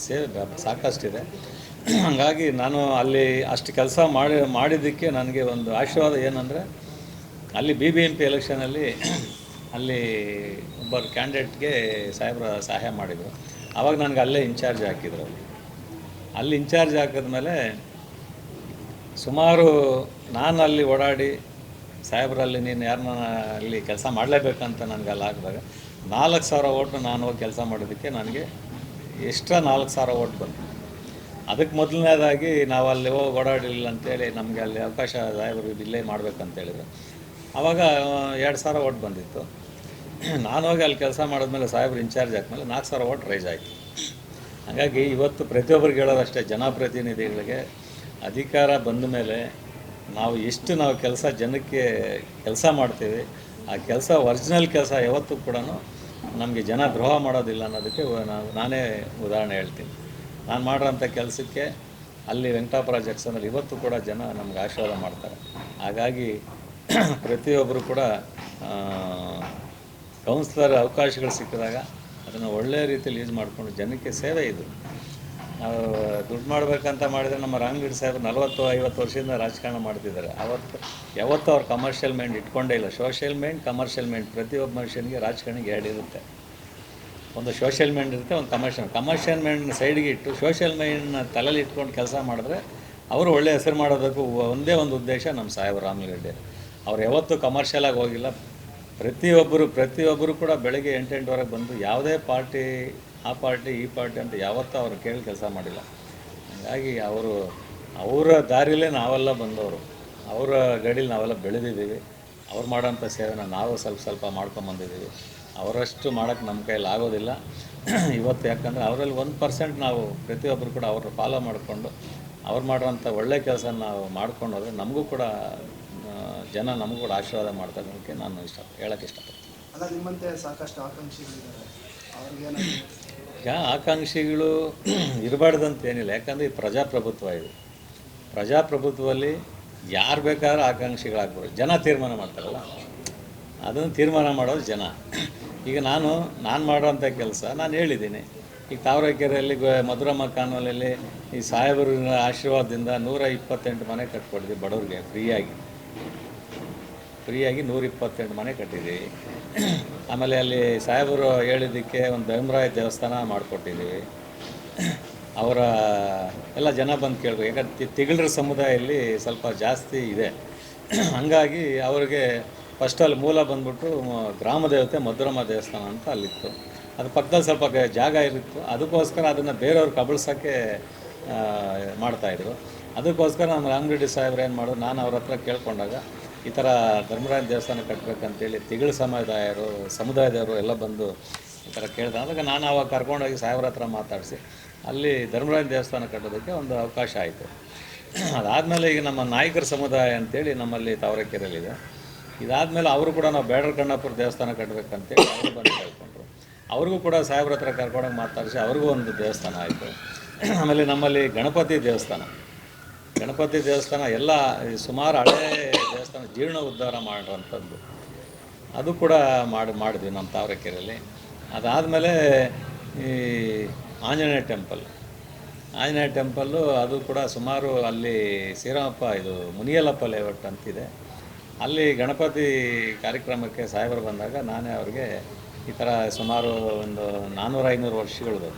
ಸೇವೆ ಸಾಕಷ್ಟಿದೆ. ಹಾಗಾಗಿ ನಾನು ಅಲ್ಲಿ ಅಷ್ಟು ಕೆಲಸ ಮಾಡಿದ್ದಕ್ಕೆ ನನಗೆ ಒಂದು ಆಶೀರ್ವಾದ ಏನಂದರೆ, ಅಲ್ಲಿ BBMP ಎಲೆಕ್ಷನಲ್ಲಿ ಅಲ್ಲಿ ಒಬ್ಬರು ಕ್ಯಾಂಡಿಡೇಟ್ಗೆ ಸಾಹೇಬರ ಸಹಾಯ ಮಾಡಿದರು. ಆವಾಗ ನನಗೆ ಅಲ್ಲೇ ಇನ್ಚಾರ್ಜ್ ಹಾಕಿದ್ರು. ಅಲ್ಲಿ ಇನ್ಚಾರ್ಜ್ ಹಾಕಿದ್ಮೇಲೆ ಸುಮಾರು ನಾನು ಅಲ್ಲಿ ಓಡಾಡಿ ಸಾಹೇಬರಲ್ಲಿ ನೀನು ಯಾರನ್ನ ಅಲ್ಲಿ ಕೆಲಸ ಮಾಡಲೇಬೇಕಂತ ನನಗೆ ಅಲ್ಲಿ ಹಾಕಿದಾಗ 4,000 ಓಟು ನಾನು ಹೋಗಿ ಕೆಲಸ ಮಾಡೋದಕ್ಕೆ ನನಗೆ ಎಕ್ಸ್ಟ್ರಾ 4,000 ಓಟ್ ಬಂತು. ಅದಕ್ಕೆ ಮೊದಲನೇದಾಗಿ ನಾವು ಅಲ್ಲಿ ಹೋಗಿ ಓಡಾಡಿಲ್ಲ ಅಂತೇಳಿ ನಮಗೆ ಅಲ್ಲಿ ಅವಕಾಶ ಸಾಹೇಬರು ಇಲ್ಲೇ ಮಾಡಬೇಕಂತೇಳಿದ್ರು. ಆವಾಗ 2,000 ಓಟ್ ಬಂದಿತ್ತು. ನಾನು ಹೋಗಿ ಅಲ್ಲಿ ಕೆಲಸ ಮಾಡಿದ್ಮೇಲೆ ಸಾಹೇಬ್ರು ಇನ್ಚಾರ್ಜ್ ಹಾಕಿದ್ಮೇಲೆ 4,000 ಓಟ್ ರೈಸ್ ಆಯಿತು. ಹಾಗಾಗಿ ಇವತ್ತು ಪ್ರತಿಯೊಬ್ಬರಿಗೆ ಹೇಳೋದಷ್ಟೇ, ಜನಪ್ರತಿನಿಧಿಗಳಿಗೆ ಅಧಿಕಾರ ಬಂದ ಮೇಲೆ ನಾವು ಕೆಲಸ ಜನಕ್ಕೆ ಕೆಲಸ ಮಾಡ್ತೀವಿ, ಆ ಕೆಲಸ ಒರಿಜಿನಲ್ ಕೆಲಸ ಯಾವತ್ತೂ ಕೂಡ ನಮಗೆ ಜನ ದ್ರೋಹ ಮಾಡೋದಿಲ್ಲ ಅನ್ನೋದಕ್ಕೆ ನಾನೇ ಉದಾಹರಣೆ ಹೇಳ್ತೀನಿ. ನಾನು ಮಾಡೋಂಥ ಕೆಲಸಕ್ಕೆ ಅಲ್ಲಿ ವೆಂಕಟಾಪುರ ಜಂಕ್ಷನಲ್ಲಿ ಇವತ್ತು ಕೂಡ ಜನ ನಮ್ಗೆ ಆಶೀರ್ವಾದ ಮಾಡ್ತಾರೆ. ಹಾಗಾಗಿ ಪ್ರತಿಯೊಬ್ಬರು ಕೂಡ ಕೌನ್ಸಿಲರ್ ಅವಕಾಶಗಳು ಸಿಕ್ಕಿದಾಗ ಅದನ್ನು ಒಳ್ಳೆಯ ರೀತಿಯಲ್ಲಿ ಯೂಸ್ ಮಾಡಿಕೊಂಡು ಜನಕ್ಕೆ ಸೇವೆ ಇದು. ನಾವು ದುಡ್ಡು ಮಾಡಬೇಕಂತ ಮಾಡಿದರೆ ನಮ್ಮ ರಾಮರೆಡ್ಡಿ ಸಾಹೇಬರು 40-50 ವರ್ಷದಿಂದ ರಾಜಕಾರಣ ಮಾಡ್ತಿದ್ದಾರೆ. ಯಾವತ್ತೂ ಅವ್ರು ಕಮರ್ಷಿಯಲ್ ಮೈಂಡ್ ಇಟ್ಕೊಂಡೇ ಇಲ್ಲ. ಸೋಷಿಯಲ್ ಮೈಂಡ್, ಕಮರ್ಷಿಯಲ್ ಮೈಂಡ್ ಪ್ರತಿಯೊಬ್ಬ ಮನುಷ್ಯನಿಗೆ ರಾಜಕಾರಣಿಗೆ 2 ಇರುತ್ತೆ. ಒಂದು ಸೋಷಿಯಲ್ ಮೈಂಡ್ ಇರುತ್ತೆ, ಒಂದು ಕಮರ್ಷಿಯಲ್ ಮೈಂಡ್ನ ಸೈಡ್ಗೆ ಇಟ್ಟು ಸೋಷಿಯಲ್ ಮೈಂಡ್ನ ತಲೆಯಲ್ಲಿ ಇಟ್ಕೊಂಡು ಕೆಲಸ ಮಾಡಿದ್ರೆ ಅವರು ಒಳ್ಳೆಯ ಹೆಸರು ಮಾಡೋದಕ್ಕೂ ಒಂದೇ ಒಂದು ಉದ್ದೇಶ ನಮ್ಮ ಸಾಹೇಬರು ರಾಮರೆಡ್ಡಿ. ಅವ್ರು ಯಾವತ್ತೂ ಕಮರ್ಷಿಯಲಾಗಿ ಹೋಗಿಲ್ಲ. ಪ್ರತಿಯೊಬ್ಬರು ಕೂಡ ಬೆಳಗ್ಗೆ 8-8ವರೆಗೆ ಬಂದು ಯಾವುದೇ ಪಾರ್ಟಿ, ಆ ಪಾರ್ಟಿ ಈ ಪಾರ್ಟಿ ಅಂತ ಯಾವತ್ತೂ ಅವ್ರು ಕೇಳಿ ಕೆಲಸ ಮಾಡಿಲ್ಲ. ಹಾಗಾಗಿ ಅವರ ದಾರಿಲೇ ನಾವೆಲ್ಲ ಬಂದವರು, ಅವರ ಗಡಿಲಿ ನಾವೆಲ್ಲ ಬೆಳೆದಿದ್ದೀವಿ. ಅವ್ರು ಮಾಡೋಂಥ ಸೇವೆನ ನಾವು ಸ್ವಲ್ಪ ಮಾಡ್ಕೊಂಬಂದಿದ್ದೀವಿ. ಅವರಷ್ಟು ಮಾಡೋಕ್ಕೆ ನಮ್ಮ ಕೈಯಲ್ಲಿ ಆಗೋದಿಲ್ಲ ಇವತ್ತು. ಯಾಕಂದರೆ ಅವರಲ್ಲಿ 1% ನಾವು ಪ್ರತಿಯೊಬ್ಬರು ಕೂಡ ಅವ್ರನ್ನ ಫಾಲೋ ಮಾಡಿಕೊಂಡು ಅವ್ರು ಮಾಡೋಂಥ ಒಳ್ಳೆ ಕೆಲಸ ನಾವು ಮಾಡ್ಕೊಂಡು ಹೋದರೆ ನಮಗೂ ಕೂಡ ಜನ ನಮಗೂ ಕೂಡ ಆಶೀರ್ವಾದ ಮಾಡ್ತಾರೆ ಅನ್ನೋಕ್ಕೆ ನಾನು ಹೇಳೋಕ್ಕೆ ಇಷ್ಟಪಡ್ತೀನಿ. ಅಲ್ಲ, ನಿಮ್ಮಂತೆ ಸಾಕಷ್ಟು ಆಕಾಂಕ್ಷಿಗಳಿದ್ದಾರೆ, ಈಗ ಆಕಾಂಕ್ಷಿಗಳು ಇರಬಾರ್ದಂತೇನಿಲ್ಲ. ಯಾಕಂದರೆ ಈ ಪ್ರಜಾಪ್ರಭುತ್ವ ಇದು. ಪ್ರಜಾಪ್ರಭುತ್ವದಲ್ಲಿ ಯಾರು ಬೇಕಾದ್ರೂ ಆಕಾಂಕ್ಷಿಗಳಾಗ್ಬೋದು. ಜನ ತೀರ್ಮಾನ ಮಾಡ್ತಾರಲ್ಲ, ಅದನ್ನು ತೀರ್ಮಾನ ಮಾಡೋದು ಜನ. ಈಗ ನಾನು ಮಾಡೋಂಥ ಕೆಲಸ ನಾನು ಹೇಳಿದ್ದೀನಿ. ಈಗ ತಾವರೆಕೆರೆಯಲ್ಲಿ ಮಧುರಮ್ಮ ಕಾನೂನಲ್ಲಿ ಈ ಸಾಹೇಬರ ಆಶೀರ್ವಾದದಿಂದ 128 ಮನೆ ಕಟ್ಕೊಡ್ತೀವಿ ಬಡವ್ರಿಗೆ ಫ್ರೀಯಾಗಿ 128 ಮನೆ ಕಟ್ಟಿದ್ದೀವಿ. ಆಮೇಲೆ ಅಲ್ಲಿ ಸಾಹೇಬರು ಹೇಳಿದ್ದಕ್ಕೆ ಒಂದು ಧರ್ಮರಾಯ ದೇವಸ್ಥಾನ ಮಾಡಿಕೊಟ್ಟಿದ್ದೀವಿ. ಅವರ ಎಲ್ಲ ಜನ ಬಂದು ಕೇಳಬೇಕು. ಯಾಕಂದ್ರೆ ತಿಗಳರ ಸಮುದಾಯದಲ್ಲಿ ಸ್ವಲ್ಪ ಜಾಸ್ತಿ ಇದೆ. ಹಾಗಾಗಿ ಅವ್ರಿಗೆ ಫಸ್ಟ್ ಅಲ್ಲಿ ಮೂಲ ಬಂದ್ಬಿಟ್ಟು ಗ್ರಾಮ ದೇವತೆ ಮಧುರಮ್ಮ ದೇವಸ್ಥಾನ ಅಂತ ಅಲ್ಲಿತ್ತು. ಅದು ಪಕ್ಕದಲ್ಲಿ ಸ್ವಲ್ಪ ಜಾಗ ಇರುತ್ತೆ. ಅದಕ್ಕೋಸ್ಕರ ಅದನ್ನು ಬೇರೆಯವ್ರು ಕಬಳಿಸೋಕ್ಕೆ ಮಾಡ್ತಾಯಿದ್ರು. ಅದಕ್ಕೋಸ್ಕರ ನಮ್ಮ ರಾಮರೆಡ್ಡಿ ಸಾಹೇಬ್ರು ಏನು ಮಾಡೋದು, ನಾನು ಅವ್ರ ಹತ್ರ ಕೇಳ್ಕೊಂಡಾಗ ಈ ಥರ ಧರ್ಮರಾಯನ ದೇವಸ್ಥಾನ ಕಟ್ಟಬೇಕಂತೇಳಿ ತಿಗಳ ಸಮುದಾಯದವರು ಎಲ್ಲ ಬಂದು ಈ ಥರ ಕೇಳ್ದೆ. ಅದಕ್ಕೆ ನಾನು ಅವಾಗ ಕರ್ಕೊಂಡೋಗಿ ಸಾಹೇಬ್ರ ಹತ್ರ ಮಾತಾಡಿಸಿ ಅಲ್ಲಿ ಧರ್ಮರಾಯನ ದೇವಸ್ಥಾನ ಕಟ್ಟೋದಕ್ಕೆ ಒಂದು ಅವಕಾಶ ಆಯಿತು. ಅದಾದಮೇಲೆ ಈಗ ನಮ್ಮ ನಾಯಕರ ಸಮುದಾಯ ಅಂತೇಳಿ ನಮ್ಮಲ್ಲಿ ತಾವರೆಕೆರೆಯಲ್ಲಿದೆ. ಇದಾದಮೇಲೆ ಅವರು ಕೂಡ ನಾವು ಬೇಡರ ಕಣ್ಣಪ್ಪರ ದೇವಸ್ಥಾನ ಕಟ್ಟಬೇಕಂತೇಳಿ ಅವರು ಬಂದು ಕೇಳ್ಕೊಂಡ್ರು. ಅವ್ರಿಗೂ ಕೂಡ ಸಾಹೇಬ್ರ ಹತ್ರ ಕರ್ಕೊಂಡೋಗಿ ಮಾತಾಡಿಸಿ ಅವ್ರಿಗೂ ಒಂದು ದೇವಸ್ಥಾನ ಆಯಿತು. ಆಮೇಲೆ ನಮ್ಮಲ್ಲಿ ಗಣಪತಿ ದೇವಸ್ಥಾನ ಗಣಪತಿ ದೇವಸ್ಥಾನ ಎಲ್ಲ ಸುಮಾರು ಹಳೇ ದೇವಸ್ಥಾನ ಜೀರ್ಣ ಉದ್ಧಾರ ಮಾಡಿರೋಂಥದ್ದು, ಅದು ಕೂಡ ಮಾಡಿದ್ವಿ ನಮ್ಮ ತಾವರೆಕೆರೆಯಲ್ಲಿ. ಅದಾದಮೇಲೆ ಈ ಆಂಜನೇಯ ಟೆಂಪಲ್ಲು ಅದು ಕೂಡ ಸುಮಾರು ಅಲ್ಲಿ ಶ್ರೀರಾಮಪ್ಪ ಇದು ಮುನಿಯಲಪ್ಪ ಲೇಔಟ್ ಅಂತಿದೆ, ಅಲ್ಲಿ ಗಣಪತಿ ಕಾರ್ಯಕ್ರಮಕ್ಕೆ ಸಾಹೇಬರು ಬಂದಾಗ ನಾನೇ ಅವ್ರಿಗೆ ಈ ಥರ ಸುಮಾರು ಒಂದು 400-500 ವರ್ಷಗಳದ್ದು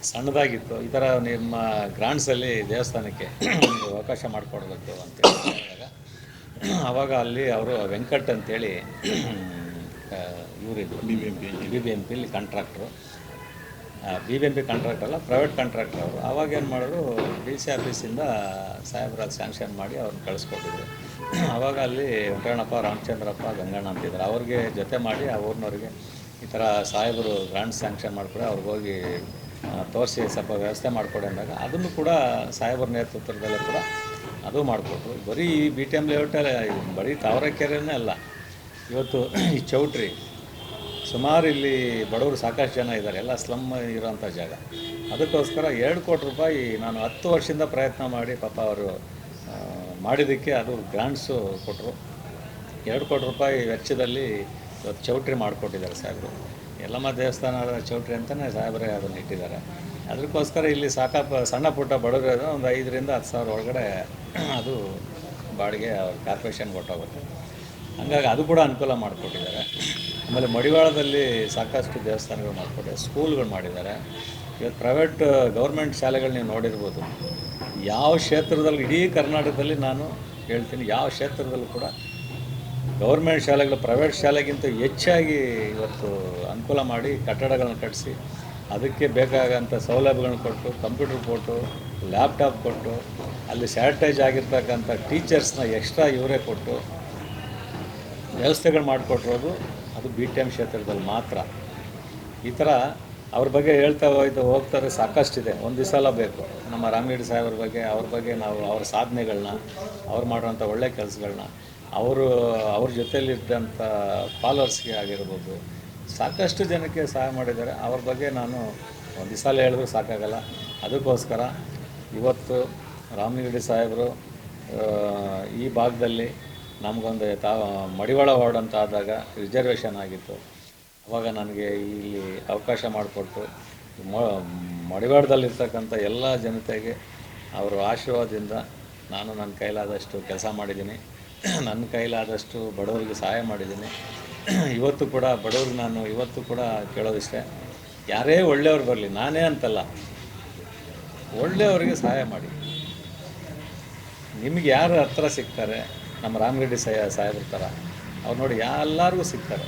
ಸಣ್ಣದಾಗಿತ್ತು, ಈ ಥರ ನಿಮ್ಮ ಗ್ರಾಂಟ್ಸಲ್ಲಿ ದೇವಸ್ಥಾನಕ್ಕೆ ಒಂದು ಅವಕಾಶ ಮಾಡಿಕೊಡ್ಬೇಕು ಅಂತೇಳಿ ಹೇಳಿದಾಗ ಆವಾಗ ಅಲ್ಲಿ ಅವರು ವೆಂಕಟ್ ಅಂತೇಳಿ ಇವರಿದ್ದು BBMP ಕಾಂಟ್ರಾಕ್ಟ್ರು, BBMP ಕಾಂಟ್ರಾಕ್ಟ್ ಅಲ್ಲ, ಪ್ರೈವೇಟ್ ಕಾಂಟ್ರಾಕ್ಟರ್ ಅವರು. ಆವಾಗ ಏನು ಮಾಡಿದ್ರು, DC ಆಫೀಸಿಂದ ಸಾಹೇಬ್ರ ಸ್ಯಾಂಕ್ಷನ್ ಮಾಡಿ ಅವ್ರನ್ನ ಕಳಿಸ್ಕೊಟ್ಟಿದ್ರು. ಆವಾಗ ಅಲ್ಲಿ ವೆಂಕಟಣ್ಣಪ್ಪ, ರಾಮಚಂದ್ರಪ್ಪ, ಗಂಗಣ್ಣ ಅಂತಿದ್ರು, ಅವ್ರಿಗೆ ಜೊತೆ ಮಾಡಿ ಆ ಊರಿನವ್ರಿಗೆ ಈ ಥರ ಸಾಹೇಬರು ಗ್ರಾಂಟ್ ಸ್ಯಾಂಕ್ಷನ್ ಮಾಡಿಕೊಡಿ, ಅವ್ರಿಗೆ ಹೋಗಿ ತೋರಿಸಿ ಸ್ವಲ್ಪ ವ್ಯವಸ್ಥೆ ಮಾಡಿಕೊಡಿ ಅಂದಾಗ ಅದನ್ನು ಕೂಡ ಸಾಹೇಬರ ನೇತೃತ್ವದಲ್ಲೇ ಕೂಡ ಅದು ಮಾಡಿಕೊಟ್ರು. ಬರೀ ಈ BTM ಲೇಔಟಲ್ಲೇ, ಬರೀ ತಾವರೆಕೆರೆನೇ ಅಲ್ಲ, ಇವತ್ತು ಈ ಚೌಟ್ರಿ ಸುಮಾರು ಇಲ್ಲಿ ಬಡವರು ಸಾಕಷ್ಟು ಜನ ಇದ್ದಾರೆ, ಎಲ್ಲ ಸ್ಲಮ್ ಇರೋಂಥ ಜಾಗ. ಅದಕ್ಕೋಸ್ಕರ 2 ಕೋಟಿ ರೂಪಾಯಿ ನಾನು 10 ವರ್ಷದಿಂದ ಪ್ರಯತ್ನ ಮಾಡಿ ಪಾಪ ಅವರು ಮಾಡಿದ್ದಕ್ಕೆ ಅದು ಗ್ರಾಂಟ್ಸು ಕೊಟ್ಟರು. 2 ಕೋಟಿ ರೂಪಾಯಿ ವೆಚ್ಚದಲ್ಲಿ ಇವತ್ತು ಚೌಟ್ರಿ ಮಾಡಿಕೊಟ್ಟಿದ್ದಾರೆ ಸಾಹೇಬರು. ಯಲ್ಲಮ್ಮ ದೇವಸ್ಥಾನದ ಚೌಟ್ರಿ ಅಂತಲೇ ಸಾಹೇಬರೇ ಅದನ್ನು ಇಟ್ಟಿದ್ದಾರೆ. ಅದಕ್ಕೋಸ್ಕರ ಇಲ್ಲಿ ಸಣ್ಣ ಪುಟ್ಟ ಬಡವರು ಒಂದು 5,000 10 ಸಾವಿರ ಒಳಗಡೆ ಅದು ಬಾಡಿಗೆ ಅವ್ರ ಕಾರ್ಪೊರೇಷನ್ಗೆ ಹೊಟ್ಟೋಗುತ್ತೆ. ಹಂಗಾಗಿ ಅದು ಕೂಡ ಅನುಕೂಲ ಮಾಡಿಕೊಟ್ಟಿದ್ದಾರೆ. ಆಮೇಲೆ ಮಡಿವಾಳದಲ್ಲಿ ಸಾಕಷ್ಟು ದೇವಸ್ಥಾನಗಳು ಮಾಡಿಕೊಟ್ಟಿದ್ದಾರೆ, ಸ್ಕೂಲ್ಗಳು ಮಾಡಿದ್ದಾರೆ. ಇವತ್ತು ಪ್ರೈವೇಟ್ ಗೌರ್ಮೆಂಟ್ ಶಾಲೆಗಳು ನೀವು ನೋಡಿರ್ಬೋದು. ಯಾವ ಕ್ಷೇತ್ರದಲ್ಲಿ ಇಡೀ ಕರ್ನಾಟಕದಲ್ಲಿ ನಾನು ಹೇಳ್ತೀನಿ, ಯಾವ ಕ್ಷೇತ್ರದಲ್ಲೂ ಕೂಡ ಗೌರ್ಮೆಂಟ್ ಶಾಲೆಗಳು ಪ್ರೈವೇಟ್ ಶಾಲೆಗಿಂತ ಹೆಚ್ಚಾಗಿ ಇವತ್ತು ಅನುಕೂಲ ಮಾಡಿ ಕಟ್ಟಡಗಳನ್ನ ಕಟ್ಟಿಸಿ ಅದಕ್ಕೆ ಬೇಕಾಗಂಥ ಸೌಲಭ್ಯಗಳನ್ನ ಕೊಟ್ಟು, ಕಂಪ್ಯೂಟರ್ ಕೊಟ್ಟು, ಲ್ಯಾಪ್ಟಾಪ್ ಕೊಟ್ಟು, ಅಲ್ಲಿ ಸ್ಯಾನಿಟೈಸ್ ಆಗಿರ್ತಕ್ಕಂಥ ಟೀಚರ್ಸ್ನ ಎಕ್ಸ್ಟ್ರಾ ಇವರೇ ಕೊಟ್ಟು ವ್ಯವಸ್ಥೆಗಳು ಮಾಡಿಕೊಟ್ಟಿರೋದು ಅದು BTM ಕ್ಷೇತ್ರದಲ್ಲಿ ಮಾತ್ರ. ಈ ಥರ ಅವ್ರ ಬಗ್ಗೆ ಹೇಳ್ತಾ ಹೋಗ್ತಾರೆ, ಸಾಕಷ್ಟಿದೆ, ಒಂದು ದಿವಸ ಬೇಕು. ನಮ್ಮ ರಾಮಗಿರಿ ಸಾಹೇಬ್ರ ಬಗ್ಗೆ, ಅವ್ರ ಬಗ್ಗೆ ನಾವು ಅವ್ರ ಸಾಧನೆಗಳನ್ನ, ಅವ್ರು ಮಾಡೋಂಥ ಒಳ್ಳೆ ಕೆಲಸಗಳನ್ನ, ಅವ್ರ ಜೊತೆಯಲ್ಲಿದ್ದಂಥ ಫಾಲೋವರ್ಸ್ಗೆ ಆಗಿರ್ಬೋದು, ಸಾಕಷ್ಟು ಜನಕ್ಕೆ ಸಹಾಯ ಮಾಡಿದ್ದಾರೆ. ಅವ್ರ ಬಗ್ಗೆ ನಾನು ಒಂದು ದಿವಸ ಹೇಳಿದ್ರು ಸಾಕಾಗಲ್ಲ. ಅದಕ್ಕೋಸ್ಕರ ಇವತ್ತು ರಾಮಗಿರಿ ಸಾಹೇಬರು ಈ ಭಾಗದಲ್ಲಿ ನಮಗೊಂದು ಮಡಿವಾಳ ವಾರ್ಡ್ ಅಂತ ಆದಾಗ ರಿಸರ್ವೇಷನ್ ಆಗಿತ್ತು. ಅವಾಗ ನನಗೆ ಇಲ್ಲಿ ಅವಕಾಶ ಮಾಡಿಕೊಟ್ಟು ಮಡಿವಾಳದಲ್ಲಿರ್ತಕ್ಕಂಥ ಎಲ್ಲ ಜನತೆಗೆ ಅವರ ಆಶೀರ್ವಾದದಿಂದ ನಾನು ನನ್ನ ಕೈಲಾದಷ್ಟು ಕೆಲಸ ಮಾಡಿದ್ದೀನಿ. ನನ್ನ ಕೈಲಾದಷ್ಟು ಬಡವರಿಗೆ ಸಹಾಯ ಮಾಡಿದ್ದೀನಿ. ಇವತ್ತು ಕೂಡ ಬಡವ್ರಿಗೆ ನಾನು ಇವತ್ತು ಕೂಡ ಕೇಳೋದಿಷ್ಟೇ, ಯಾರೇ ಒಳ್ಳೆಯವ್ರು ಬರಲಿ, ನಾನೇ ಅಂತಲ್ಲ, ಒಳ್ಳೆಯವರಿಗೆ ಸಹಾಯ ಮಾಡಿ. ನಿಮಗೆ ಯಾರು ಹತ್ರ ಸಿಗ್ತಾರೆ, ನಮ್ಮ ರಾಮಗಿರಿ ಸಾಹೇಬ್ರ ಥರ ಅವ್ರು ನೋಡಿ ಎಲ್ಲರಿಗೂ ಸಿಗ್ತಾರೆ.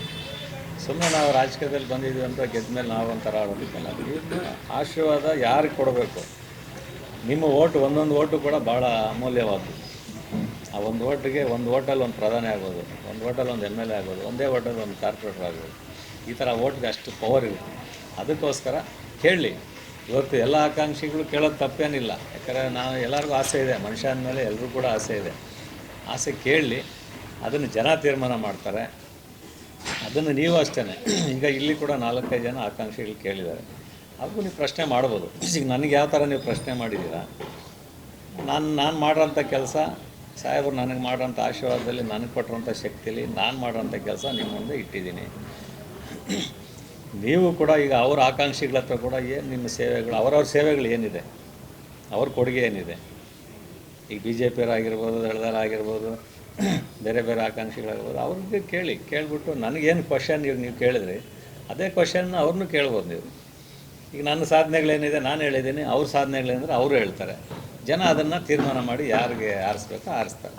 ಸುಮ್ಮನೆ ನಾವು ರಾಜಕೀಯದಲ್ಲಿ ಬಂದಿದ್ದೀವಿ ಅಂತ ಗೆದ್ದ ಮೇಲೆ ನಾವು ಒಂಥರ ಆಡೋದಕ್ಕೆಲ್ಲ. ನಿಮ್ಮ ಆಶೀರ್ವಾದ ಯಾರಿಗೆ ಕೊಡಬೇಕು? ನಿಮ್ಮ ಓಟು, ಒಂದೊಂದು ಓಟು ಕೂಡ ಭಾಳ ಅಮೂಲ್ಯವಾದ್ದು. ಆ ಒಂದು ಓಟಿಗೆ ಒಂದು ಓಟಲ್ಲಿ ಒಂದು ಪ್ರಧಾನಿ ಆಗ್ಬೋದು, ಒಂದು ಓಟಲ್ಲಿ ಒಂದು MLA ಆಗ್ಬೋದು, ಒಂದೇ ಓಟಲ್ಲಿ ಒಂದು ಕಾರ್ಪೊರೇಟರ್ ಆಗ್ಬೋದು. ಈ ಥರ ಓಟ್ಗೆ ಅಷ್ಟು ಪವರ್ ಇರುತ್ತೆ. ಅದಕ್ಕೋಸ್ಕರ ಕೇಳಲಿ. ಇವತ್ತು ಎಲ್ಲ ಆಕಾಂಕ್ಷಿಗಳು ಕೇಳೋದು ತಪ್ಪೇನಿಲ್ಲ, ಯಾಕಂದರೆ ನಾವು ಎಲ್ಲರಿಗೂ ಆಸೆ ಇದೆ, ಮನುಷ್ಯ ಅಂದಮೇಲೆ ಎಲ್ಲರೂ ಕೂಡ ಆಸೆ ಇದೆ. ಆಸೆ ಕೇಳಲಿ, ಅದನ್ನು ಜನ ತೀರ್ಮಾನ ಮಾಡ್ತಾರೆ. ಅದನ್ನು ನೀವು ಅಷ್ಟೇ. ಈಗ ಇಲ್ಲಿ ಕೂಡ 4-5 ಜನ ಆಕಾಂಕ್ಷಿಗಳು ಕೇಳಿದ್ದಾರೆ, ಅವ್ರಿಗೂ ನೀವು ಪ್ರಶ್ನೆ ಮಾಡ್ಬೋದು. ಈಗ ನನಗೆ ಯಾವ ಥರ ನೀವು ಪ್ರಶ್ನೆ ಮಾಡಿದ್ದೀರಾ? ನಾನು ಮಾಡೋಂಥ ಕೆಲಸ, ಸಾಹೇಬರು ನನಗೆ ಮಾಡೋಂಥ ಆಶೀರ್ವಾದದಲ್ಲಿ, ನನಗೆ ಕೊಟ್ಟಿರೋಂಥ ಶಕ್ತಿಯಲ್ಲಿ ನಾನು ಮಾಡೋಂಥ ಕೆಲಸ ನಿಮ್ಮ ಮುಂದೆ ಇಟ್ಟಿದ್ದೀನಿ. ನೀವು ಕೂಡ ಈಗ ಅವ್ರ ಆಕಾಂಕ್ಷಿಗಳ ಹತ್ರ ಕೂಡ ಏನು ನಿಮ್ಮ ಸೇವೆಗಳು, ಅವರವ್ರ ಸೇವೆಗಳು ಏನಿದೆ, ಅವ್ರ ಕೊಡುಗೆ ಏನಿದೆ, ಈಗ BJP ಆಗಿರ್ಬೋದು, ದಳದವರಾಗಿರ್ಬೋದು, ಬೇರೆ ಬೇರೆ ಆಕಾಂಕ್ಷಿಗಳಾಗಿರ್ಬೋದು, ಅವ್ರಿಗೆ ಕೇಳಿಬಿಟ್ಟು ನನಗೇನು ಕ್ವಶನ್ ನೀವು ಕೇಳಿದ್ರಿ ಅದೇ ಕ್ವಶನ್ನ ಅವ್ರನ್ನೂ ಕೇಳ್ಬೋದು ನೀವು. ಈಗ ನನ್ನ ಸಾಧನೆಗಳೇನಿದೆ ನಾನು ಹೇಳಿದ್ದೀನಿ, ಅವ್ರ ಸಾಧನೆಗಳೇನಿದ್ರೆ ಅವರು ಹೇಳ್ತಾರೆ. ಜನ ಅದನ್ನು ತೀರ್ಮಾನ ಮಾಡಿ ಯಾರಿಗೆ ಆರಿಸ್ಬೇಕೋ ಆರಿಸ್ತಾರೆ.